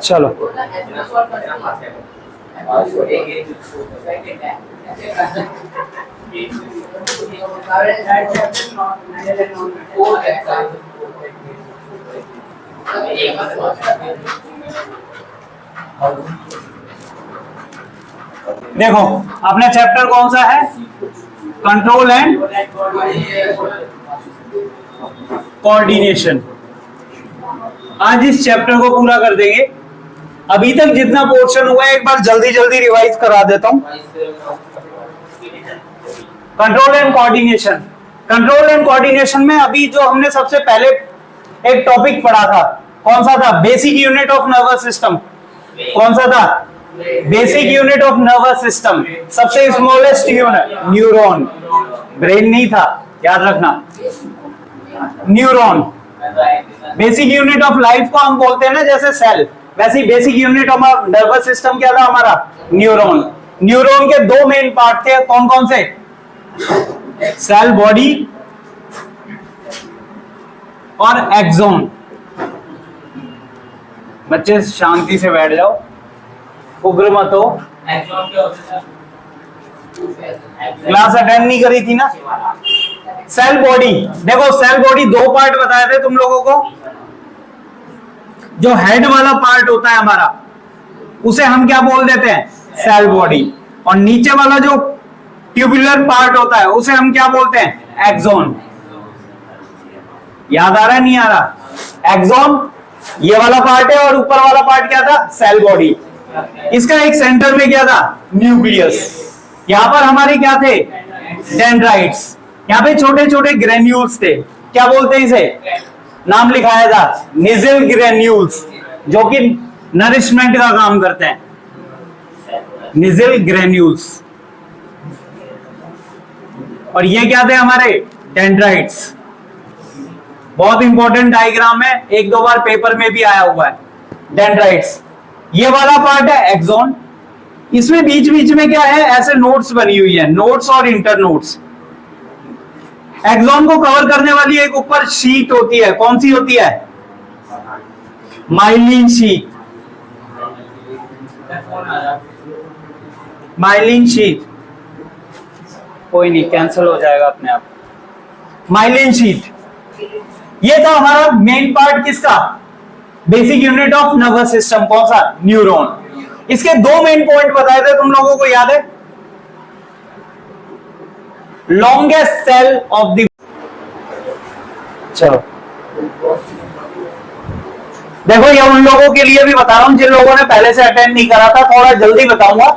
चलो देखो अपने चैप्टर कौन सा है, कंट्रोल एंड कोऑर्डिनेशन। आज इस चैप्टर को पूरा कर देंगे। अभी तक जितना पोर्शन हुआ है एक बार जल्दी जल्दी रिवाइज करा देता हूं। Control and coordination, control and coordination में अभी जो हमने सबसे पहले एक टॉपिक पढ़ा था, कौन सा था, basic unit of nervous system. कौन सा था, basic unit of nervous system, सबसे स्मॉलेस्ट यूनिट न्यूरॉन, ब्रेन नहीं था, याद रखना, neuron. Basic unit of life को हम बोलते हैं ना जैसे सेल, वैसे basic unit of nervous system क्या था हमारा, न्यूरॉन। न्यूरॉन के दो मेन पार्ट थे, कौन कौन से, सेल बॉडी और एक्सोन। बच्चे शांति से बैठ जाओ, उग्र मत हो। क्लास अटेंड नहीं करी थी ना। सेल बॉडी, देखो सेल बॉडी दो पार्ट बताए थे तुम लोगों को। जो हेड वाला पार्ट होता है हमारा उसे हम क्या बोल देते हैं, सेल बॉडी, और नीचे वाला जो ट्यूबुलर पार्ट होता है उसे हम क्या बोलते हैं, एक्सोन। याद आ रहा है, नहीं आ रहा, एक्सोन ये वाला पार्ट है और ऊपर वाला पार्ट क्या था, सेल बॉडी। इसका एक सेंटर में क्या था, न्यूक्लियस। यहां पर हमारे क्या थे, डेंड्राइट्स। यहाँ पे छोटे छोटे ग्रेन्यूल्स थे, क्या बोलते हैं इसे, नाम लिखाया था निजिल ग्रेन्यूल्स, जो कि नरिशमेंट का काम करते हैं, निजिल ग्रेन्यूल्स। और ये क्या थे हमारे, डेंड्राइट्स। बहुत इंपॉर्टेंट डायग्राम है, एक दो बार पेपर में भी आया हुआ है, डेंड्राइट्स। ये वाला पार्ट है एक्सोन। इसमें बीच बीच में क्या है, ऐसे नोड्स बनी हुई है, नोड्स और इंटरनोड्स। एक्सोन को कवर करने वाली एक ऊपर शीट होती है, कौन सी होती है, माइलिन शीट। माइलिन शीट, कोई नहीं, कैंसिल हो जाएगा अपने आप। माइलिन शीट, ये था हमारा मेन पार्ट किसका, basic unit of nervous system, कौन सा, न्यूरॉन। इसके दो मेन पॉइंट बताए थे तुम लोगों को, याद है, लॉन्गेस्ट सेल ऑफ द, चलो देखो ये उन लोगों के लिए भी बता रहा हूं जिन लोगों ने पहले से अटेंड नहीं करा था, थोड़ा जल्दी बताऊंगा।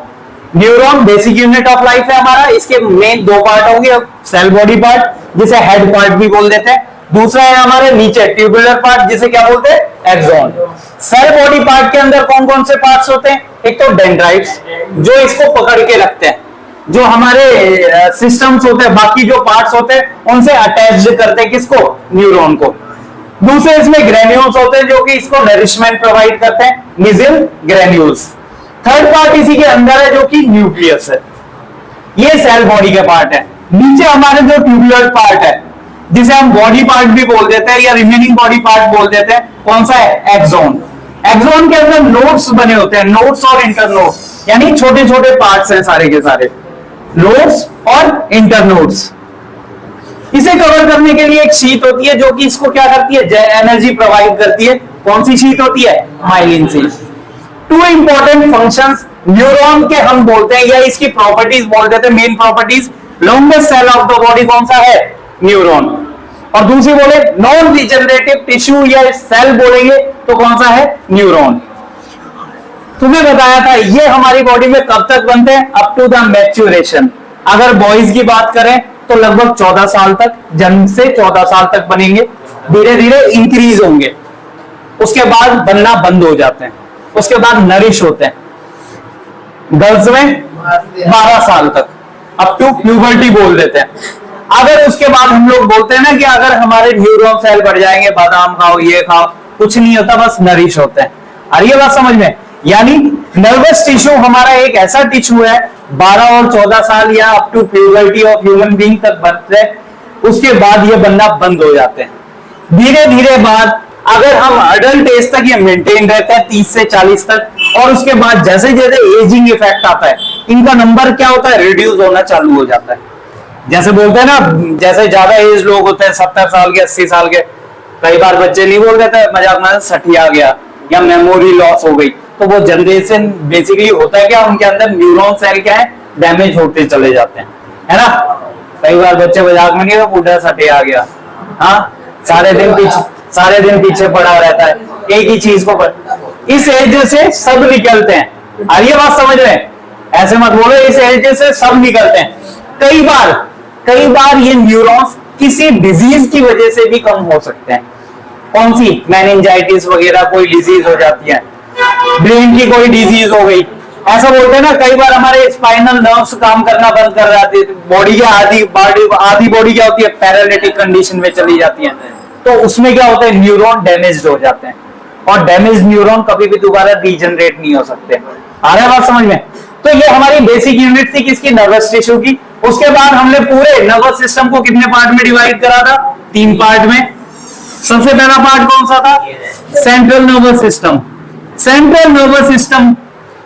Neuron basic unit of life है हमारा। इसके मेन दो पार्ट होंगे, सेल बॉडी पार्ट जिसे हेड पार्ट भी बोल देते हैं, दूसरा है हमारे नीचे ट्यूबुलर पार्ट जिसे क्या बोलते हैं, एक्सोन। सेल बॉडी पार्ट के अंदर कौन कौन से पार्ट्स होते हैं, एक तो डेंड्राइट्स जो इसको पकड़ के रखते हैं, जो हमारे सिस्टम्स होते हैं, बाकी जो पार्ट्स होते हैं उनसे अटैच्ड करते हैं किसको, न्यूरॉन को। दूसरे इसमें ग्रेन्यूल्स होते हैं जो कि इसको नरिशमेंट प्रोवाइड करते हैं, निजिल ग्रेन्यूल्स। थर्ड पार्ट इसी के अंदर है जो कि न्यूक्लियस है। ये सेल बॉडी के पार्ट है। नीचे हमारे जो ट्यूबुलर पार्ट है जिसे हम बॉडी पार्ट भी बोल देते हैं या रिमेनिंग बॉडी पार्ट बोल देते हैं, कौन सा है, एक्सोन। एक्सोन के अंदर नोड्स बने होते हैं, नोड्स और इंटरनोड्स, यानी छोटे छोटे पार्ट्स हैं सारे के सारे, नोड्स और इंटरनोड्स। इसे कवर करने के लिए एक शीट होती है जो कि इसको क्या करती है, एनर्जी प्रोवाइड करती है। कौन सी शीट होती है, myelin sheath. Two important functions neuron के हम बोलते हैं या इसकी प्रॉपर्टीज बोल देते हैं, main properties. Longest cell of the body कौन सा है, न्यूरॉन। और दूसरी बोले नॉन डिजेनरेटिव टिश्यू या सेल बोलेंगे तो कौन सा है, न्यूरॉन। तुम्हें बताया था ये हमारी बॉडी में कब तक बनते हैं, अप टू द मैच्योरेशन। अगर बॉयज की बात करें तो लगभग 14 साल तक, जन्म से 14 साल तक बनेंगे, धीरे धीरे इंक्रीज होंगे, उसके बाद बनना बंद हो जाते हैं, उसके बाद नरिश होते हैं। गर्ल्स में 12 साल तक, अप टू प्यूबर्टी बोल देते हैं। अगर उसके बाद हम लोग बोलते हैं ना कि अगर हमारे न्यूरॉन सेल बढ़ जाएंगे, बादाम खाओ, ये खाओ, कुछ नहीं होता, बस नरिश होते हैं। और ये बात समझ में, यानी नर्वस टिश्यू हमारा एक ऐसा टिश्यू है 12 और 14 साल या up to puberty of human being तक बनते हैं, उसके बाद ये बनना बंद हो जाते हैं। धीरे धीरे बाद अगर हम अडल्ट एज तक ये मेंटेन रहता है 30 से 40 तक, और उसके बाद जैसे जैसे एजिंग इफेक्ट आता है इनका नंबर क्या होता है, रिड्यूस होना चालू हो जाता है। जैसे बोलते हैं ना, जैसे ज्यादा एज लोग होते हैं 70 साल के 80 साल के, कई बार बच्चे नहीं बोल देते मजाक में सठिया गया या मेमोरी लॉस हो गई, तो वो जनरेशन बेसिकली होता है क्या, उनके अंदर न्यूरॉन सेल क्या है, डैमेज होते चले जाते हैं, है ना। कई बार बच्चे मजाक में नहीं, बूढ़ा सठिया गया, हाँ सारे दिन पीछे पड़ा रहता है एक ही चीज को इस एज से सब निकलते हैं। और ये बात समझ रहे हैं, ऐसे मत बोलो, इस एज से सब निकलते हैं। कई बार ये न्यूरॉन्स किसी डिजीज की वजह से भी कम हो सकते हैं। कौन सी, मेनिंजाइटिस वगैरह कोई डिजीज हो जाती है, ब्रेन की कोई डिजीज हो गई, ऐसा बोलते हैं ना। कई बार हमारे स्पाइनल नर्व्स काम करना बंद कर जाते हैं, बॉडी की आधी बॉडी क्या होती है, पैरालिटिक कंडीशन में चली जाती है, तो उसमें क्या होता है, न्यूरॉन डैमेज हो जाते हैं, और डैमेज न्यूरॉन कभी भी दोबारा रीजनरेट नहीं हो सकते। आ रहा है बात समझ में। तो ये हमारी बेसिक यूनिट थी किसकी, नर्वस टिश्यू की। उसके बाद हमने पूरे नर्वस सिस्टम को कितने पार्ट में डिवाइड करा था, 3 पार्ट में। सबसे पहला पार्ट कौन सा था, central nervous system. Central nervous system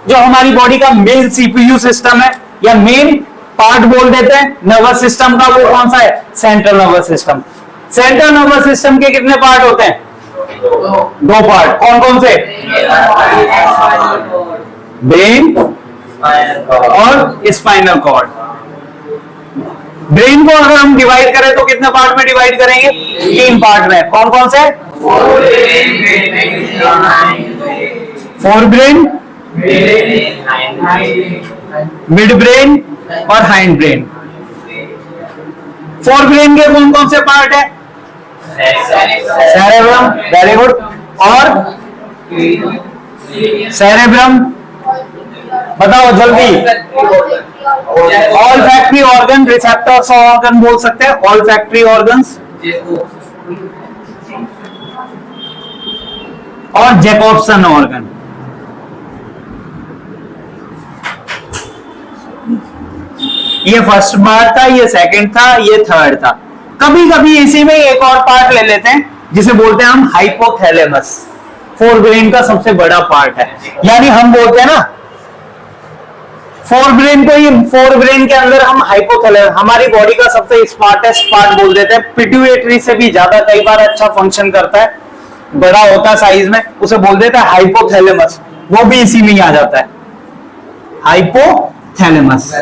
जो हमारी बॉडी का मेन सीपीयू सिस्टम है, या मेन पार्ट बोल देते हैं नर्वस सिस्टम का, वो कौन सा है, central nervous system. Central nervous system के कितने पार्ट होते हैं, 2 पार्ट। कौन कौन से, ब्रेन और स्पाइनल कॉर्ड। ब्रेन को अगर हम डिवाइड करें तो कितने पार्ट में डिवाइड करेंगे, 3 पार्ट में। कौन कौन से, फोर ब्रेन, मिड ब्रेन और हाइंड ब्रेन। फोर ब्रेन के कौन कौन से पार्ट है, सेरेब्रम, वेरी गुड, और सेरेब्रम बताओ जल्दी। All factory organ, receptors organ बोल सकते हैं, ऑल फैक्ट्री ऑर्गन्स, और जैकोब्सन ऑर्गन। ये फर्स्ट पार्ट था, ये सेकंड था, ये थर्ड था। कभी कभी इसी में एक और पार्ट ले लेते हैं जिसे बोलते हैं हम हाइपोथैलेमस। फोर ब्रेन का सबसे बड़ा पार्ट है, यानी हम बोलते हैं ना फोर ब्रेन को, ये फोर ब्रेन के अंदर हम हाइपोथैलेमस, हमारी बॉडी का सबसे स्मार्टेस्ट पार्ट बोल देते हैं। पिट्यूटरी से भी ज्यादा कई बार अच्छा फंक्शन करता है, बड़ा होता है साइज में, उसे बोल देता है हाइपोथैलेमस। वो भी इसी में ही आ जाता है, हाइपोथैलेमस।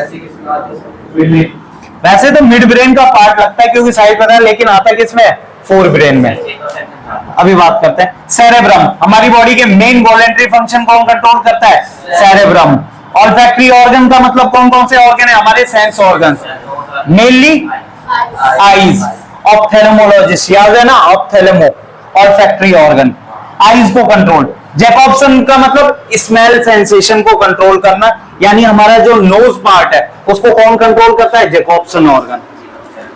वैसे तो मिड ब्रेन का पार्ट लगता है क्योंकि साइज पता है, लेकिन आता है किसमें, फोर ब्रेन में। अभी बात करते हैं सेरेब्रम। हमारी बॉडी के मेन वॉलेंटरी फंक्शन कौन कंट्रोल करता है, सेरेब्रम। ऑल्फैक्टरी ऑर्गन का मतलब कौन कौन से ऑर्गन है, हमारे sense organ, mainly eyes. Ophthalmologist याद है ना, ऑप्थेल्मो, ऑल्फैक्टरी ऑर्गन, आईज को कंट्रोल। जैकोब्सन का मतलब स्मेल सेंसेशन को कंट्रोल करना, यानी हमारा जो नोज पार्ट है उसको कौन कंट्रोल करता है, जैकोब्सन ऑर्गन।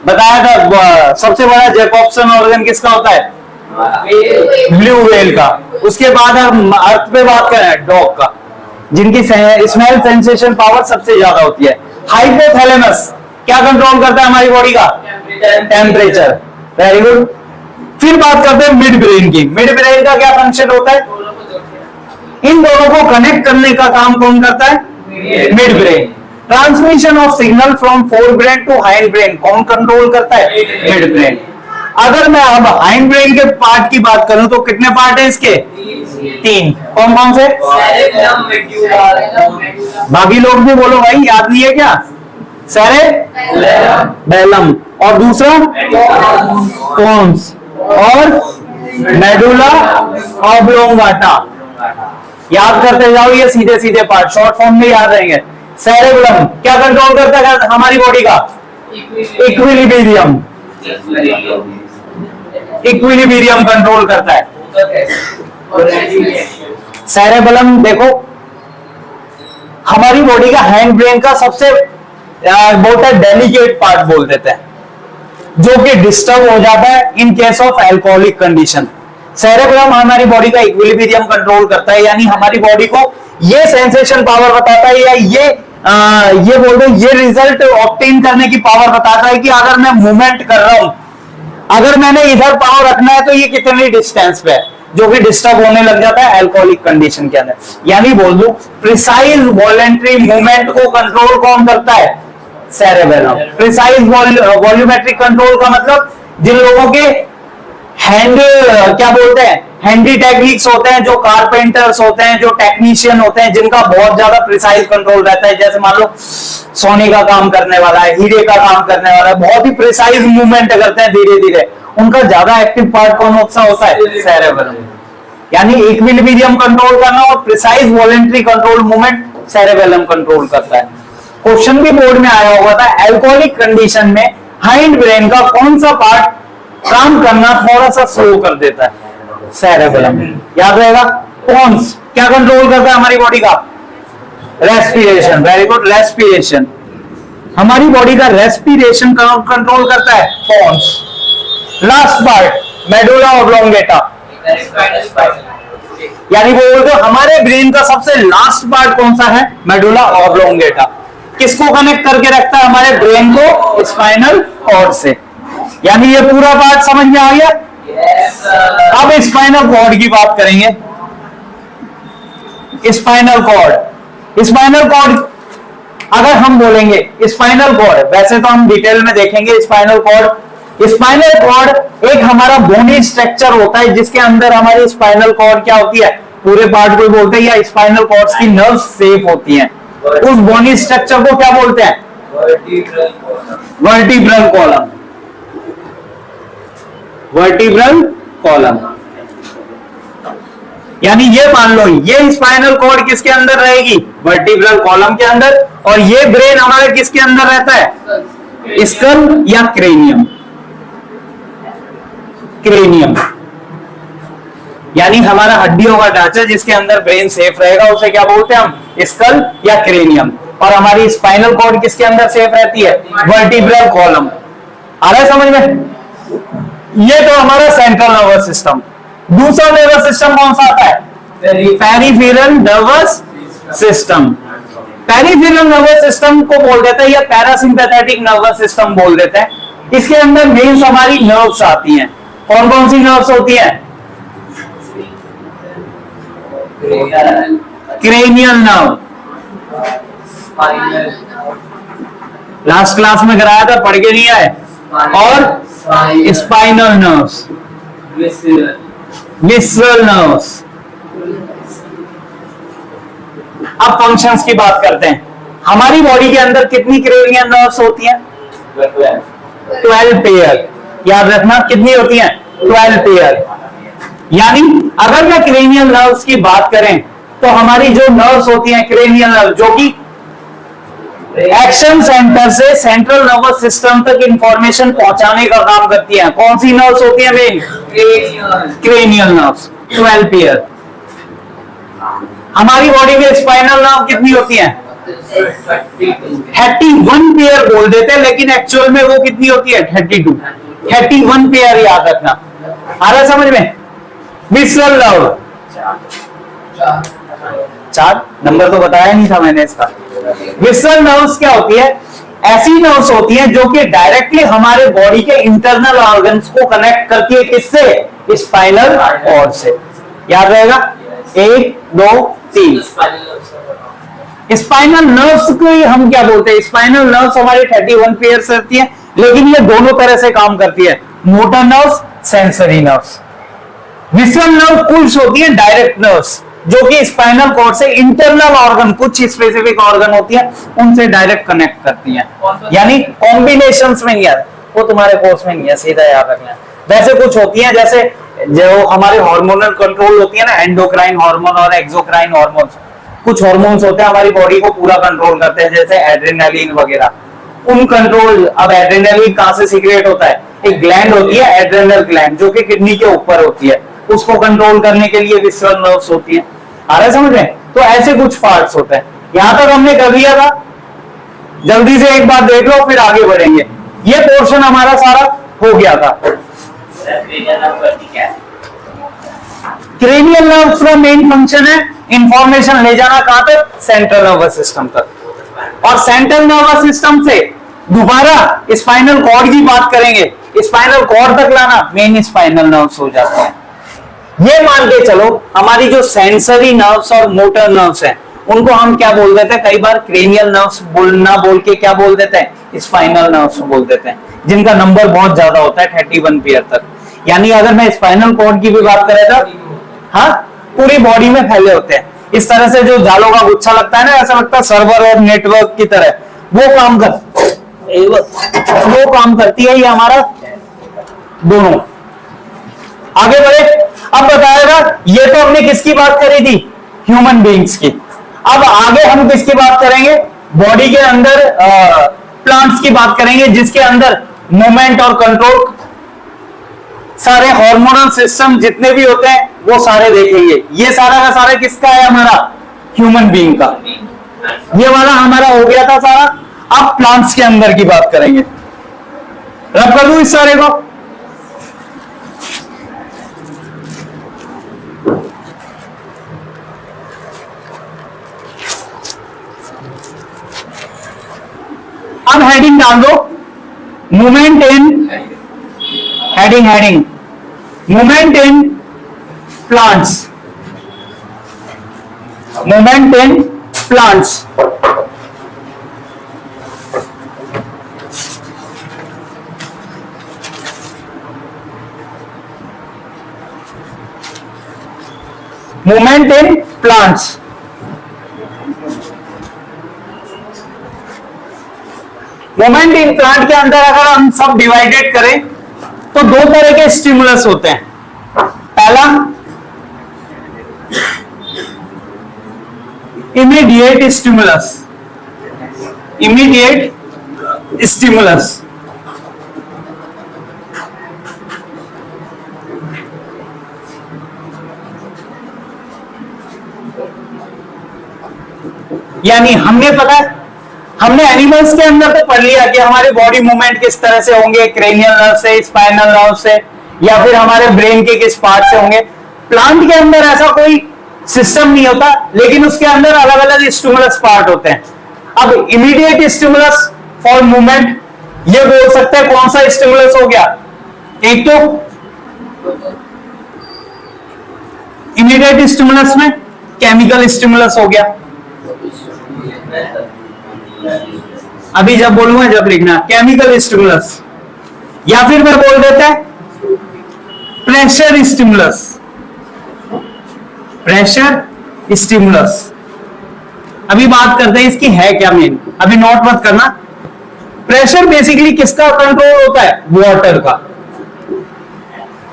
बताया था सबसे बड़ा जैकोब्सन ऑर्गन किसका होता है, ब्लू व्हेल का। उसके बाद हम अर्थ पे बात करें, डॉग का, जिनकी स्मेल सेंसेशन पावर सबसे ज्यादा होती है। हाइपोथैलेमस क्या कंट्रोल करता है हमारी बॉडी का, टेम्परेचर, वेरी गुड। फिर बात करते हैं मिड ब्रेन की। मिड ब्रेन का क्या फंक्शन होता है, इन दोनों को कनेक्ट करने का काम कौन करता है, mid brain. Transmission of signal from fore brain to hind brain कौन कंट्रोल करता है, मिड ब्रेन। अगर मैं अब हाइंड ब्रेन के पार्ट की बात करूं तो कितने पार्ट है इसके, 3। कौन कौन से, बाकी लोग भी बोलो भाई, याद नहीं है क्या, सेरेबेलम, और दूसरा पोन्स, और मेडुला ऑब्लोंगाटा। याद करते जाओ, ये सीधे सीधे पार्ट शॉर्ट फॉर्म में याद रहेंगे। सेरेबेलम क्या कंट्रोल करता है हमारी बॉडी का, इक्विलिब्रियम, इक्विलिब्रियम कंट्रोल करता है। सेरेबेलम देखो हमारी बॉडी का हैंड ब्रेन का सबसे बहुत डेलिकेट पार्ट बोल देते हैं, जो कि डिस्टर्ब हो जाता है in case of alcoholic condition. Cerebrum हमारी बॉडी का इक्विलिब्रियम कंट्रोल करता है, यानी हमारी बॉडी को ये सेंसेशन पावर बताता है, या ये बोल दो ये रिजल्ट ऑब्टेन करने की पावर बताता है कि अगर मैं मूवमेंट कर रहा हूं अगर मैंने इधर पाँव रखना है तो ये कितनी डिस्टेंस पे है, जो कि डिस्टर्ब होने लग जाता है अल्कोहलिक कंडीशन के अंदर। यानी बोल दो प्रिसाइज वॉलेंट्री मूवमेंट को कंट्रोल कौन करता है, सेरेबेलम। प्रिसाइज वॉल्यूमेट्रिक कंट्रोल का मतलब जिन लोगों के हैंड क्या बोलते हैं, हैंडी टेक्निक्स होते हैं, जो कारपेंटर्स होते हैं, जो टेक्नीशियन होते हैं, जिनका बहुत ज्यादा प्रिसाइज कंट्रोल रहता है, जैसे मान लो सोने का काम करने वाला है, हीरे का काम करने वाला है, बहुत ही प्रिसाइज मूवमेंट करते हैं धीरे धीरे, उनका ज्यादा एक्टिव पार्ट कौन सा होता है, सेरेबेलम। यानी इक्विलिब्रियम कंट्रोल करना और precise voluntary control movement cerebellum control करता है। क्वेश्चन भी बोर्ड में आया हुआ था, एल्कोहलिक कंडीशन में हाइंड ब्रेन का कौन सा पार्ट काम करना थोड़ा सा स्लो कर देता है, सेरेबेलम। याद रहेगा। पोन्स क्या कंट्रोल करता है हमारी बॉडी का, रेस्पिरेशन। Very good, respiration. हमारी बॉडी का रेस्पिरेशन कंट्रोल करता है pons. Last part medulla oblongata, यानी बोल दो हमारे ब्रेन का सबसे लास्ट पार्ट कौन सा है, मेडुला ऑब्लोंगेटा। किसको कनेक्ट करके रखता है हमारे ब्रेन को, स्पाइनल कॉर्ड से। यानी ये पूरा पार्ट समझ में आ गया। अब स्पाइनल कॉर्ड की बात करेंगे। स्पाइनल कॉर्ड, स्पाइनल कॉर्ड अगर हम बोलेंगे स्पाइनल कॉर्ड, वैसे तो हम डिटेल में देखेंगे स्पाइनल कॉर्ड। स्पाइनल कॉर्ड एक हमारा बोनी स्ट्रक्चर होता है जिसके अंदर हमारी स्पाइनल कॉर्ड क्या होती है, पूरे पार्ट को बोलते हैं, या स्पाइनल कॉर्ड्स की नर्व्स सेफ होती हैं। उस बोनी स्ट्रक्चर को क्या बोलते हैं, वर्टिब्रल कॉलम। वर्टिब्रल कॉलम यानी ये मान लो ये स्पाइनल कॉर्ड किसके अंदर रहेगी, वर्टिब्रल कॉलम के अंदर, और ये ब्रेन हमारे किसके अंदर रहता है, स्कल या क्रेनियम। क्रेनियम यानी हमारा हड्डियों का ढांचा जिसके अंदर ब्रेन सेफ रहेगा उसे क्या बोलते हैं हम, स्कल या क्रेनियम। और हमारी स्पाइनल कॉर्ड किसके अंदर सेफ रहती है, वर्टिब्रल कॉलम। आ रहा है समझ में। ये तो हमारा सेंट्रल नर्वस सिस्टम। दूसरा नर्वस सिस्टम कौन सा आता है, peripheral nervous system. Peripheral nervous system को बोल देते हैं या पैरासिम्पैथेटिक नर्वस सिस्टम बोल देते हैं। इसके अंदर मेन हमारी नर्व्स आती हैं। कौन कौन सी नर्व्स होती हैं, क्रेनियल नर्व, लास्ट क्लास में कराया था, पढ़ के नहीं आए, और स्पाइनल नर्व्स, विसरल नर्व्स। अब फंक्शंस की बात करते हैं। हमारी बॉडी के अंदर कितनी क्रेनियल नर्व्स होती हैं, 12 पेयर। याद रखना कितनी होती हैं, 12 पेयर। यानी अगर मैं क्रेनियल नर्व्स की बात करें तो हमारी जो नर्व्स होती हैं क्रेनियल नर्व, जो कि एक्शन सेंटर से सेंट्रल नर्वस सिस्टम तक इंफॉर्मेशन पहुंचाने का काम करती हैं, कौन सी नर्व्स होती हैं मेन, क्रेनियल नर्व्स, 12 पेयर। हमारी बॉडी में स्पाइनल नर्व कितनी होती हैं, 31 पेयर बोल देते हैं, लेकिन एक्चुअल में वो कितनी होती है, 31 पेयर। याद रखना। आ रहा समझ में। विसरल नर्व 4 नंबर तो बताया नहीं था मैंने इसका। विसरल नर्व्स क्या होती है, ऐसी नर्व्स होती हैं जो कि डायरेक्टली हमारे बॉडी के इंटरनल ऑर्गन्स को कनेक्ट करती है, किससे, स्पाइनल कॉर्ड से। याद रहेगा, 1 2 3। स्पाइनल नर्व्स को हम क्या बोलते हैं, स्पाइनल नर्व्स हमारी 31 पेयर से होती है, लेकिन ये दोनों तरह से काम करती है, motor nerves, sensory nerves. Visceral nerve कुछ होती है डायरेक्ट नर्व्स जो कि स्पाइनल कॉर्ड से इंटरनल ऑर्गन, कुछ स्पेसिफिक ऑर्गन होती है, उनसे डायरेक्ट कनेक्ट करती हैं। यानी कॉम्बिनेशंस में नहीं है, वो तुम्हारे कोर्स में नहीं है, सीधा याद रखना। वैसे कुछ होती हैं जैसे जो हमारे हार्मोनल कंट्रोल होती है ना, एंडोक्राइन हार्मोन और एक्सोक्राइन हार्मोन। कुछ हार्मोन्स होते हैं हमारी बॉडी को पूरा कंट्रोल करते हैं, जैसे एड्रेनालिन वगैरह। उन कंट्रोल, अब एड्रेनालिन कहां से सीक्रेट होता है, एक ग्लैंड होती है एड्रेनल ग्लैंड जो कि किडनी के ऊपर होती है, उसको कंट्रोल करने के लिए विसरल नर्व्स होती है। आ रहा है समझ में। तो ऐसे कुछ पार्ट्स होते हैं। यहां तक हमने कर लिया था, जल्दी से एक बार देख लो फिर आगे बढ़ेंगे। ये पोर्शन हमारा सारा हो गया था। क्रेनियल नर्व्स का मेन फंक्शन है इंफॉर्मेशन ले जाना कहां तक, सेंट्रल नर्वस सिस्टम तक, और सेंट्रल नर्वस सिस्टम से दोबारा स्पाइनल कॉर्ड की बात करेंगे, स्पाइनल कॉर्ड तक लाना, मेन स्पाइनल नर्व्स हो जाते हैं। ये मान के चलो हमारी जो सेंसरी नर्व्स और मोटर नर्व्स हैं उनको हम क्या बोल देते हैं, कई बार क्रेनियल नर्व्स बोलना बोल के क्या बोल देते हैं, स्पाइनल नर्व्स बोल देते हैं, जिनका नंबर बहुत ज्यादा होता है 31 पेयर तक। यानी अगर मैं स्पाइनल कॉर्ड की भी बात करें तो हाँ पूरी बॉडी में फैले होते हैं। इस तरह से जो जालों का गुच्छा लगता है ना, ऐसा लगता है सर्वर और नेटवर्क की तरह, वो काम करती है ये हमारा दोनों। आगे बढ़े, अब बताएगा ये तो हमने किसकी बात करी थी, ह्यूमन बीइंग्स की। अब आगे हम किसकी बात करेंगे, बॉडी के अंदर प्लांट्स की बात करेंगे, जिसके अंदर मूवमेंट और कंट्रोल, सारे हार्मोनल सिस्टम जितने भी होते हैं वो सारे देखेंगे। ये सारा का सारा किसका है, हमारा ह्यूमन बीइंग का। ये वाला हमारा हो गया था सारा। अब प्लांट्स के अंदर की बात करेंगे, रब कर दूं इस सारे को। अब हेडिंग डाल दो, movement in heading movement in plants, movement in plants. Movement in plants. Movement in plant के अंदर अगर हम सब डिवाइडेड करें तो दो तरह के स्टिमुलस होते हैं। पहला इमीडिएट स्टिमुलस, इमीडिएट स्टिमुलस। यानी हमने एनिमल्स के अंदर तो पढ़ लिया कि हमारे बॉडी मूवमेंट किस तरह से होंगे, क्रेनियल नर्व से, स्पाइनल नर्व से, या फिर हमारे ब्रेन के किस पार्ट से होंगे। प्लांट के अंदर ऐसा कोई सिस्टम नहीं होता, लेकिन उसके अंदर अलग अलग स्टिमुलस पार्ट होते हैं। अब इमीडिएट स्टिमुलस फॉर मूवमेंट, ये बोल सकते हैं कौन सा स्टिमुलस हो गया, एक तो इमीडिएट स्टिमुलस में केमिकल स्टिमुलस हो गया। अभी जब बोलूंगा जब लिखना केमिकल स्टिमुलस, या फिर मैं बोल देता है प्रेशर स्टिमुलस, प्रेशर स्टिमुलस। अभी बात करते हैं इसकी है क्या मेन, अभी नोट मत करना। प्रेशर बेसिकली किसका कंट्रोल होता है, वाटर का।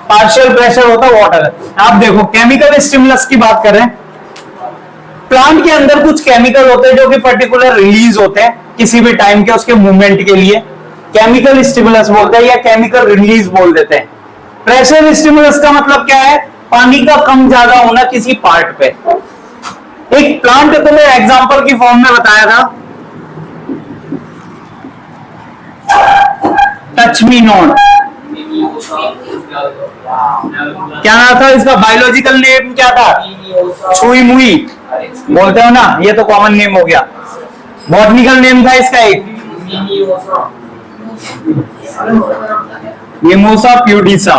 पार्शियल प्रेशर होता है वाटर। आप देखो केमिकल स्टिमुलस की बात कर रहे हैं, प्लांट के अंदर कुछ केमिकल होते हैं जो कि पर्टिकुलर रिलीज होते हैं किसी भी टाइम के उसके मूवमेंट के लिए, केमिकल स्टिमुलस बोलते हैं या केमिकल रिलीज बोल देते हैं। प्रेशर स्टिमुलस का मतलब क्या है, पानी का कम ज्यादा होना किसी पार्ट पे। एक प्लांट को मैं एग्जांपल की फॉर्म में बताया था, टच मी नॉट, क्या नाम था इसका, बायोलॉजिकल नेम क्या था, छुई मुई बोलते हो ना, ये तो कॉमन नेम हो गया। बॉटनिकल नेम था इसका एक मिमोसा प्यूडिसा,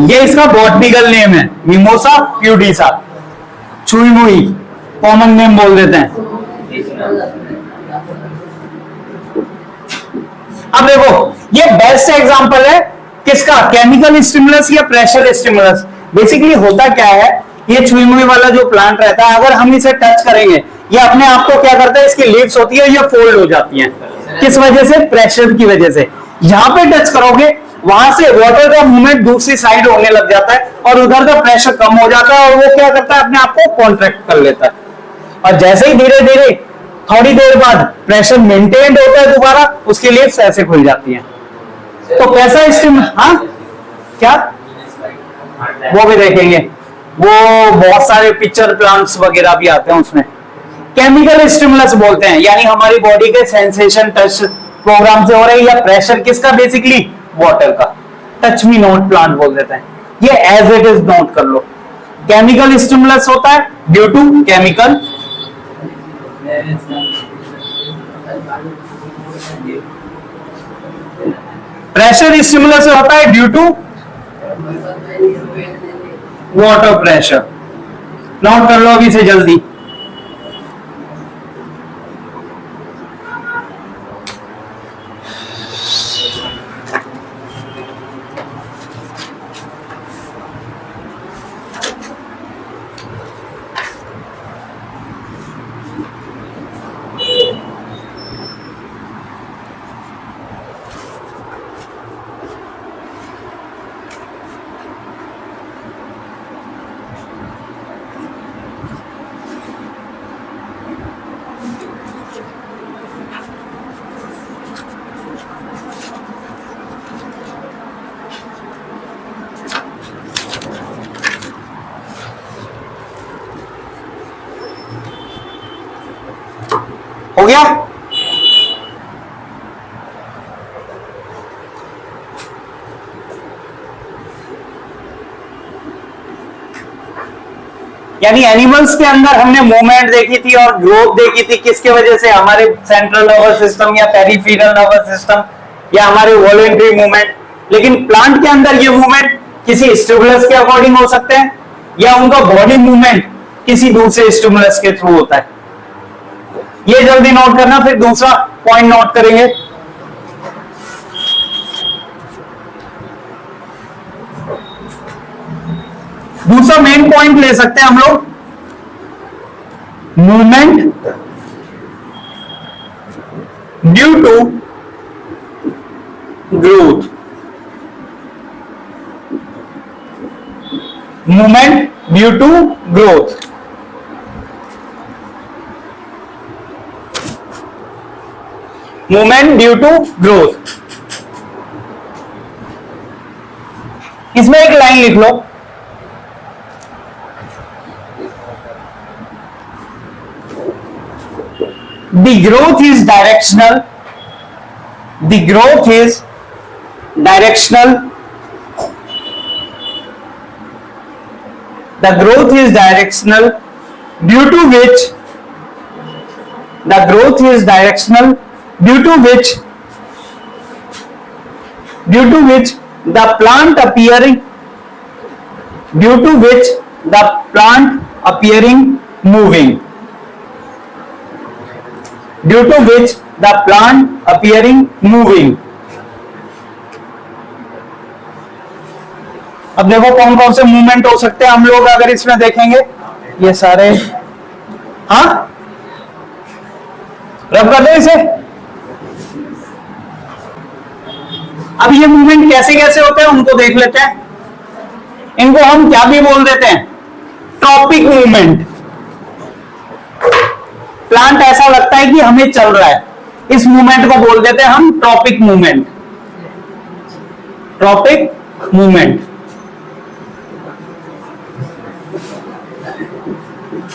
ये इसका बॉटनिकल नेम है, मिमोसा प्यूडिसा। छुई मुई कॉमन नेम बोल देते हैं। अब देखो ये बेस्ट एग्जांपल है किसका, केमिकल स्टिमुलस या प्रेशर स्टिमुलस। बेसिकली होता क्या है, ये छुई मुई वाला जो प्लांट रहता है, अगर हम इसे टच करेंगे ये अपने आप को क्या करता है, इसकी लीव्स होती है ये फोल्ड हो जाती हैं। किस वजह से, प्रेशर की वजह से। जहां पे टच करोगे वहां से वाटर का मूवमेंट दूसरी साइड होने लग जाता है और उधर का प्रेशर कम हो जाता है और वो क्या करता है, अपने आप को कॉन्ट्रैक्ट कर लेता है। और जैसे ही धीरे धीरे थोड़ी देर बाद प्रेशर मेंटेन होता है दोबारा, उसके लीव्स ऐसे खुल जाती हैं। तो कैसा स्टिम, हाँ क्या, वो भी देखेंगे, वो बहुत सारे पिक्चर प्लांट्स वगैरह भी आते हैं उसमें। केमिकल स्टिमुलस बोलते हैं, यानी हमारी बॉडी के सेंसेशन टच प्रोग्राम से हो रहे हैं, या प्रेशर किसका, बेसिकली वाटर का। टच मी नॉट प्लांट बोल देते हैं, ये एज इट इज नोट कर लो। केमिकल स्टिमुलस होता है due to chemical pressure stimulus से होता है due to water pressure. Note कर लो अभी से जल्दी। हो गया? यानी एनिमल्स के अंदर हमने मूवमेंट देखी थी और ग्रोथ देखी थी, किसके वजह से? हमारे सेंट्रल नर्वस सिस्टम या पेरिफेरल नर्वस सिस्टम या हमारे वॉलंटरी मूवमेंट। लेकिन प्लांट के अंदर ये मूवमेंट किसी स्टिमुलस के अकॉर्डिंग हो सकते हैं या उनका बॉडी मूवमेंट किसी दूसरे स्टिमुलस के थ्रू होता है। ये जल्दी नोट करना, फिर दूसरा पॉइंट नोट करेंगे। दूसरा मेन पॉइंट ले सकते हैं हम लोग, movement due to growth. Movement due to growth. Movement due to growth. इसमें एक लाइन लिख लो, the growth is directional, the growth is directional, the growth is directional due to which the growth is directional due to which the plant appearing moving, due to which the plant appearing moving। अब देखो कौन कौन से movement हो सकते हैं हम लोग अगर इसमें देखेंगे, ये सारे, हाँ रब कर दो इसे। अब ये मूवमेंट कैसे कैसे होते हैं उनको देख लेते हैं। इनको हम क्या भी बोल देते हैं, ट्रॉपिक मूवमेंट। प्लांट ऐसा लगता है कि हमें चल रहा है, इस मूवमेंट को बोल देते हैं हम tropic movement. Tropic movement,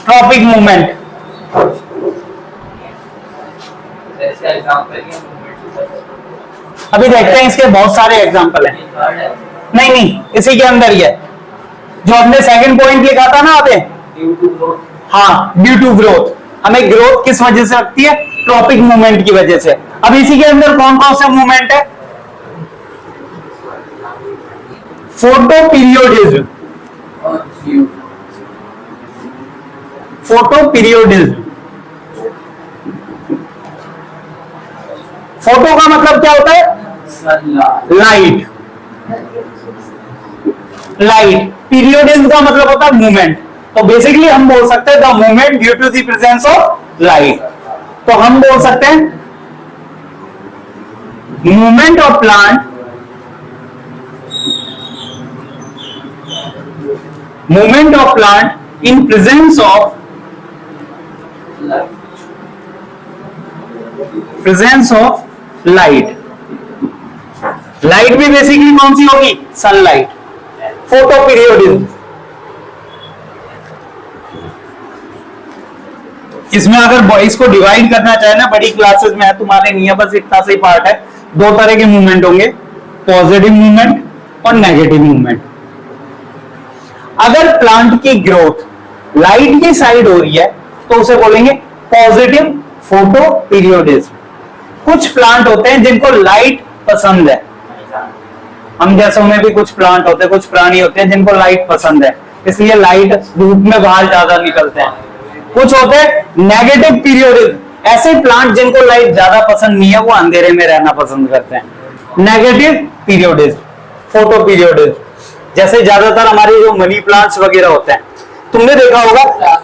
tropic movement. अभी देखते हैं, इसके बहुत सारे एग्जांपल हैं। नहीं, इसी के अंदर ही है जो हमने सेकंड पॉइंट लिखा था ना अभी। हाँ, ड्यू टू ग्रोथ। हमें ग्रोथ किस वजह से लगती है? ट्रॉपिक मूवमेंट की वजह से। अब इसी के अंदर कौन कौन से मूवमेंट है? Photoperiodism, photoperiodism. फोटो का मतलब क्या होता है? लाइट। लाइट। पीरियोडिज्म का मतलब होता है मूवमेंट। तो बेसिकली हम बोल सकते हैं the movement due to the presence of light. तो हम बोल सकते हैं movement of plant, movement of plant in presence of light. Light भी बेसिकली कौन सी होगी? सनलाइट। फोटोपीरियोडिज्म। इसमें अगर इसको डिवाइड करना चाहे ना, बड़ी क्लासेस में है, तुम्हारे नहीं है, बस इतना सा ही पार्ट है। दो तरह के मूवमेंट होंगे, पॉजिटिव मूवमेंट और नेगेटिव मूवमेंट। अगर प्लांट की ग्रोथ लाइट की साइड हो रही है तो उसे बोलेंगे पॉजिटिव फोटोपीरियोडिज्म। कुछ प्लांट होते हैं जिनको लाइट पसंद है, हम जैसों में भी कुछ प्लांट होते हैं, कुछ प्राणी होते हैं जिनको लाइट पसंद है, इसलिए लाइट धूप में बाहर ज्यादा निकलते हैं। कुछ होते हैं नेगेटिव पीरियोडिज्म, ऐसे प्लांट जिनको लाइट ज्यादा पसंद नहीं है, वो अंधेरे में रहना पसंद करते हैं। नेगेटिव पीरियोडिज्म, फोटो पीरियोडिज्म, जैसे ज्यादातर हमारे जो मनी प्लांट्स वगैरह होते हैं, तुमने देखा होगा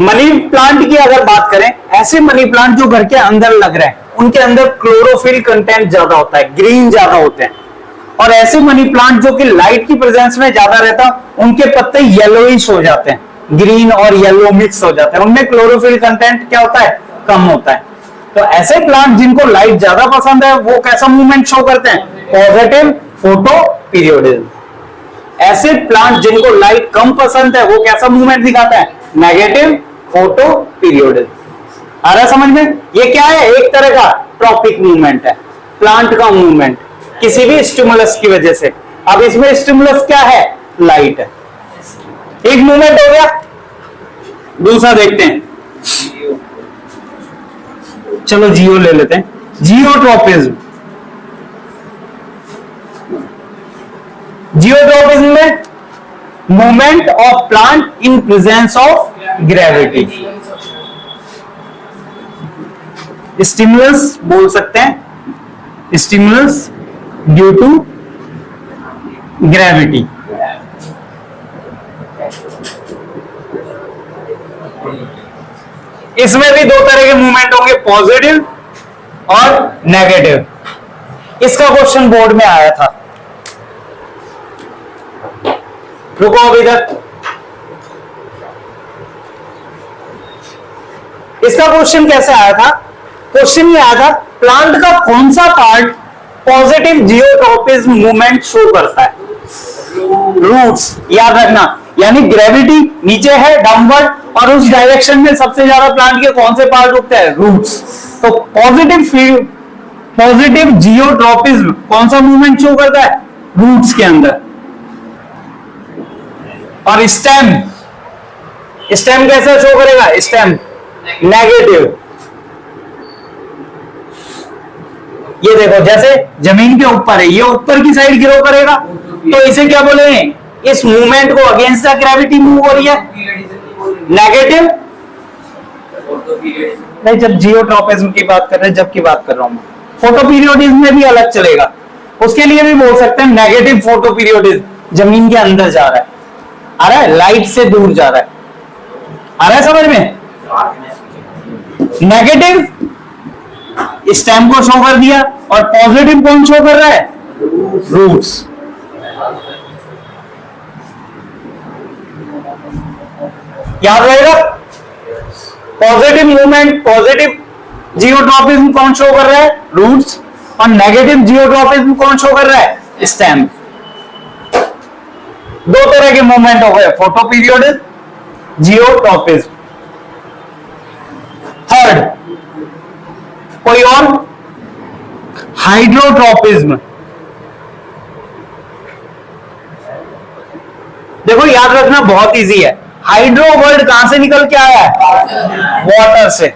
मनी प्लांट की अगर बात करें, ऐसे मनी प्लांट जो घर के अंदर लग रहे हैं, उनके अंदर क्लोरोफिल कंटेंट ज्यादा होता है, ग्रीन ज्यादा होते हैं। और ऐसे मनी प्लांट जो कि लाइट की प्रेजेंस में ज्यादा रहता, उनके पत्ते येलोइश हो जाते हैं, ग्रीन और येलो मिक्स हो जाते हैं, उनमें क्लोरोफिल कंटेंट क्या होता है, कम होता है। तो ऐसे प्लांट जिनको लाइट ज्यादा पसंद है, वो कैसा मूवमेंट शो करते हैं, पॉजिटिव फोटो पीरियोडिज्म। ऐसे प्लांट जिनको लाइट कम पसंद है, वो कैसा मूवमेंट दिखाता है, नेगेटिव फोटो पीरियोडिज्म। आ रहा समझ में? ये क्या है, एक तरह का ट्रॉपिक मूवमेंट है, प्लांट का मूवमेंट किसी भी स्टिमुलस की वजह से। अब इसमें स्टिमुलस क्या है, लाइट है। एक मूवमेंट हो गया, दूसरा देखते हैं, चलो जियो ले लेते हैं, जियोट्रोपिज्म। जियोट्रोपिज्म में movement of plant in presence of gravity. Stimulus बोल सकते हैं, स्टिमुलस ड्यू टू ग्रेविटी। इसमें भी दो तरह के मूवमेंट होंगे, पॉजिटिव और नेगेटिव। इसका क्वेश्चन बोर्ड में आया था, रुको अभी तक। इसका क्वेश्चन कैसे आया था, क्वेश्चन ये आया था प्लांट का कौन सा part positive geotropism movement show करता है, रूट्स। याद रखना, यानी ग्रेविटी नीचे है डाउनवर्ड, और उस डायरेक्शन में सबसे ज्यादा प्लांट के कौन से पार्ट उगते हैं, रूट्स। तो पॉजिटिव जियोट्रोपिज्म कौन सा मूवमेंट शो करता है, रूट्स के अंदर। और स्टेम कैसा शो करेगा, स्टेम नेगेटिव। ये देखो, जैसे जमीन के ऊपर है, ये ऊपर की साइड ग्रो करेगा, तो इसे क्या बोलेंगे, इस मूवमेंट को अगेंस्ट द ग्रेविटी मूव हो रही है, नेगेटिव। नहीं, जब जियोट्रोपिज्म की बात कर रहे हैं, जब की बात कर रहा हूं मैं, फोटो पीरियोडिज्म में भी अलग चलेगा, उसके लिए भी बोल सकते हैं नेगेटिव फोटो पीरियोडिज्म, जमीन के अंदर जा रहा है, आ रहा है, लाइट से दूर जा रहा है। आ रहा है समझ में? नेगेटिव स्टेम को शो कर दिया, और पॉजिटिव कौन शो कर रहा है, रूट्स। याद रहेगा, पॉजिटिव मूवमेंट, पॉजिटिव जियोट्रोपिज्म कौन शो कर रहा है, रूट्स, और नेगेटिव जियोट्रोपिज्म कौन शो कर रहा है, स्टेम। दो तरह के मूवमेंट हो गए, फोटो पीरियोडिज्म, जियोट्रोपिज्म। थर्ड, कोई और, हाइड्रोट्रोपिज्म। देखो याद रखना, बहुत इजी है। हाइड्रो वर्ड कहां से निकल के आया है, वाटर से।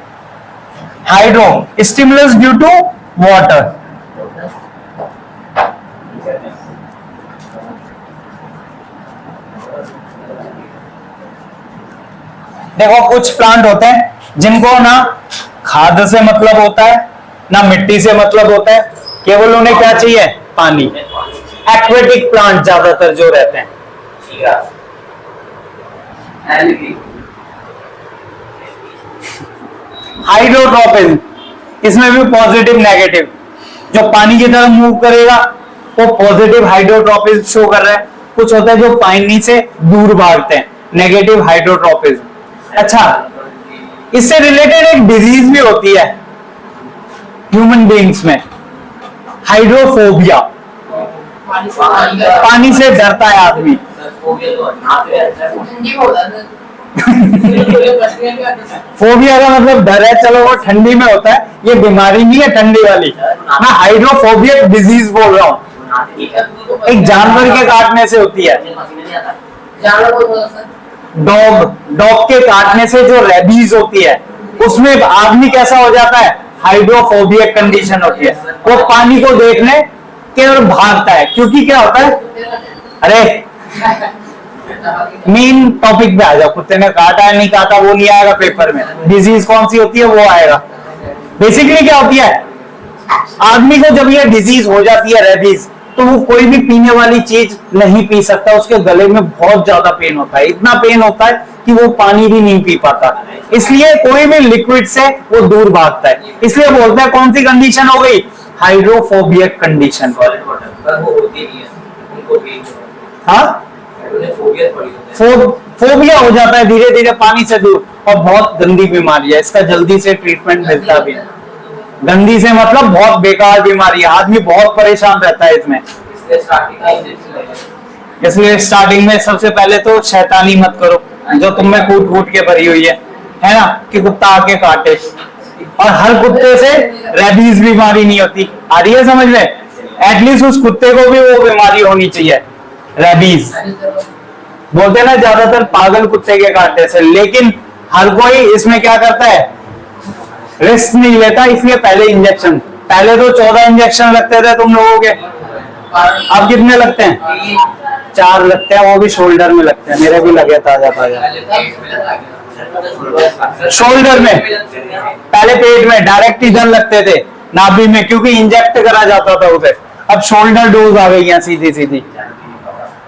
Hydro stimulus due to water. देखो कुछ प्लांट होते हैं जिनको ना खाद से मतलब होता है, ना मिट्टी से मतलब होता है, केवल उन्हें क्या चाहिए, पानी। एक्वेटिक प्लांट ज्यादातर जो रहते हैं, हाइड्रोट्रोपिज्म, इसमें भी पॉजिटिव नेगेटिव। जो पानी की तरफ मूव करेगा वो पॉजिटिव हाइड्रोट्रोपिज्म शो कर रहा है। कुछ होता है जो पानी से दूर भागते हैं, नेगेटिव हाइड्रोट्रोपिज्म। अच्छा, इससे रिलेटेड एक डिजीज भी होती है ह्यूमन बीइंग्स में, हाइड्रोफोबिया। पानी से डरता है आदमी। फोबिया का मतलब डर है, चलो वो ठंडी में होता है, ये बीमारी नहीं है ठंडी वाली। मैं हाइड्रोफोबिया डिजीज बोल रहा हूँ, एक जानवर के काटने से होती है। डॉग के काटने से जो रेबीज होती है, उसमें आदमी कैसा हो जाता है, हाइड्रोफोबिया कंडीशन होती है। वो पानी को देखने के और भागता है, क्योंकि क्या होता है, अरे मेन टॉपिक पे आ जाओ, कुत्ते ने काटा है नहीं काटा वो नहीं आएगा पेपर में, डिजीज कौन सी होती है वो आएगा। बेसिकली क्या होती है, आदमी को जब ये डिजीज हो जाती है रेबीज, तो वो कोई भी पीने वाली चीज नहीं पी सकता, उसके गले में बहुत ज्यादा पेन होता है, इतना पेन होता है कि वो पानी भी नहीं पी पाता, इसलिए कोई भी लिक्विड से वो दूर भागता है। इसलिए बोलते हैं कौन सी कंडीशन हो गई, हाइड्रोफोबिक कंडीशन। हाँ, फोबिया हो जाता है धीरे धीरे पानी से दूर, और बहुत गंदी बीमारी है, इसका जल्दी से ट्रीटमेंट मिलता भी है। गंदी से मतलब बहुत बेकार बीमारी है, आदमी बहुत परेशान रहता है इसमें। इसलिए स्टार्टिंग में सबसे पहले तो शैतानी मत करो जो तुम में कूट कूट के भरी हुई है ना, कि कुत्ता आके काटे, और हर कुत्ते से रेबीज बीमारी नहीं होती, आ रही है समझ में, एटलीस्ट उस कुत्ते को भी वो बीमारी होनी चाहिए रेबीज। बोलते ना ज्यादातर पागल कुत्ते के काटने से, लेकिन हर कोई इसमें क्या करता है, रिस्क नहीं लेता, इसलिए पहले इंजेक्शन, पहले तो 14 इंजेक्शन लगते थे तुम लोगों के, अब कितने लगते हैं, 4 लगते हैं, वो भी शोल्डर में लगते हैं, मेरे भी लगे ताजा ताजा शोल्डर में, पहले पेट में डायरेक्ट इधर लगते थे नाभि में, क्योंकि इंजेक्ट करा जाता था उसे, अब शोल्डर डोज आ गई है सीधी सीधी।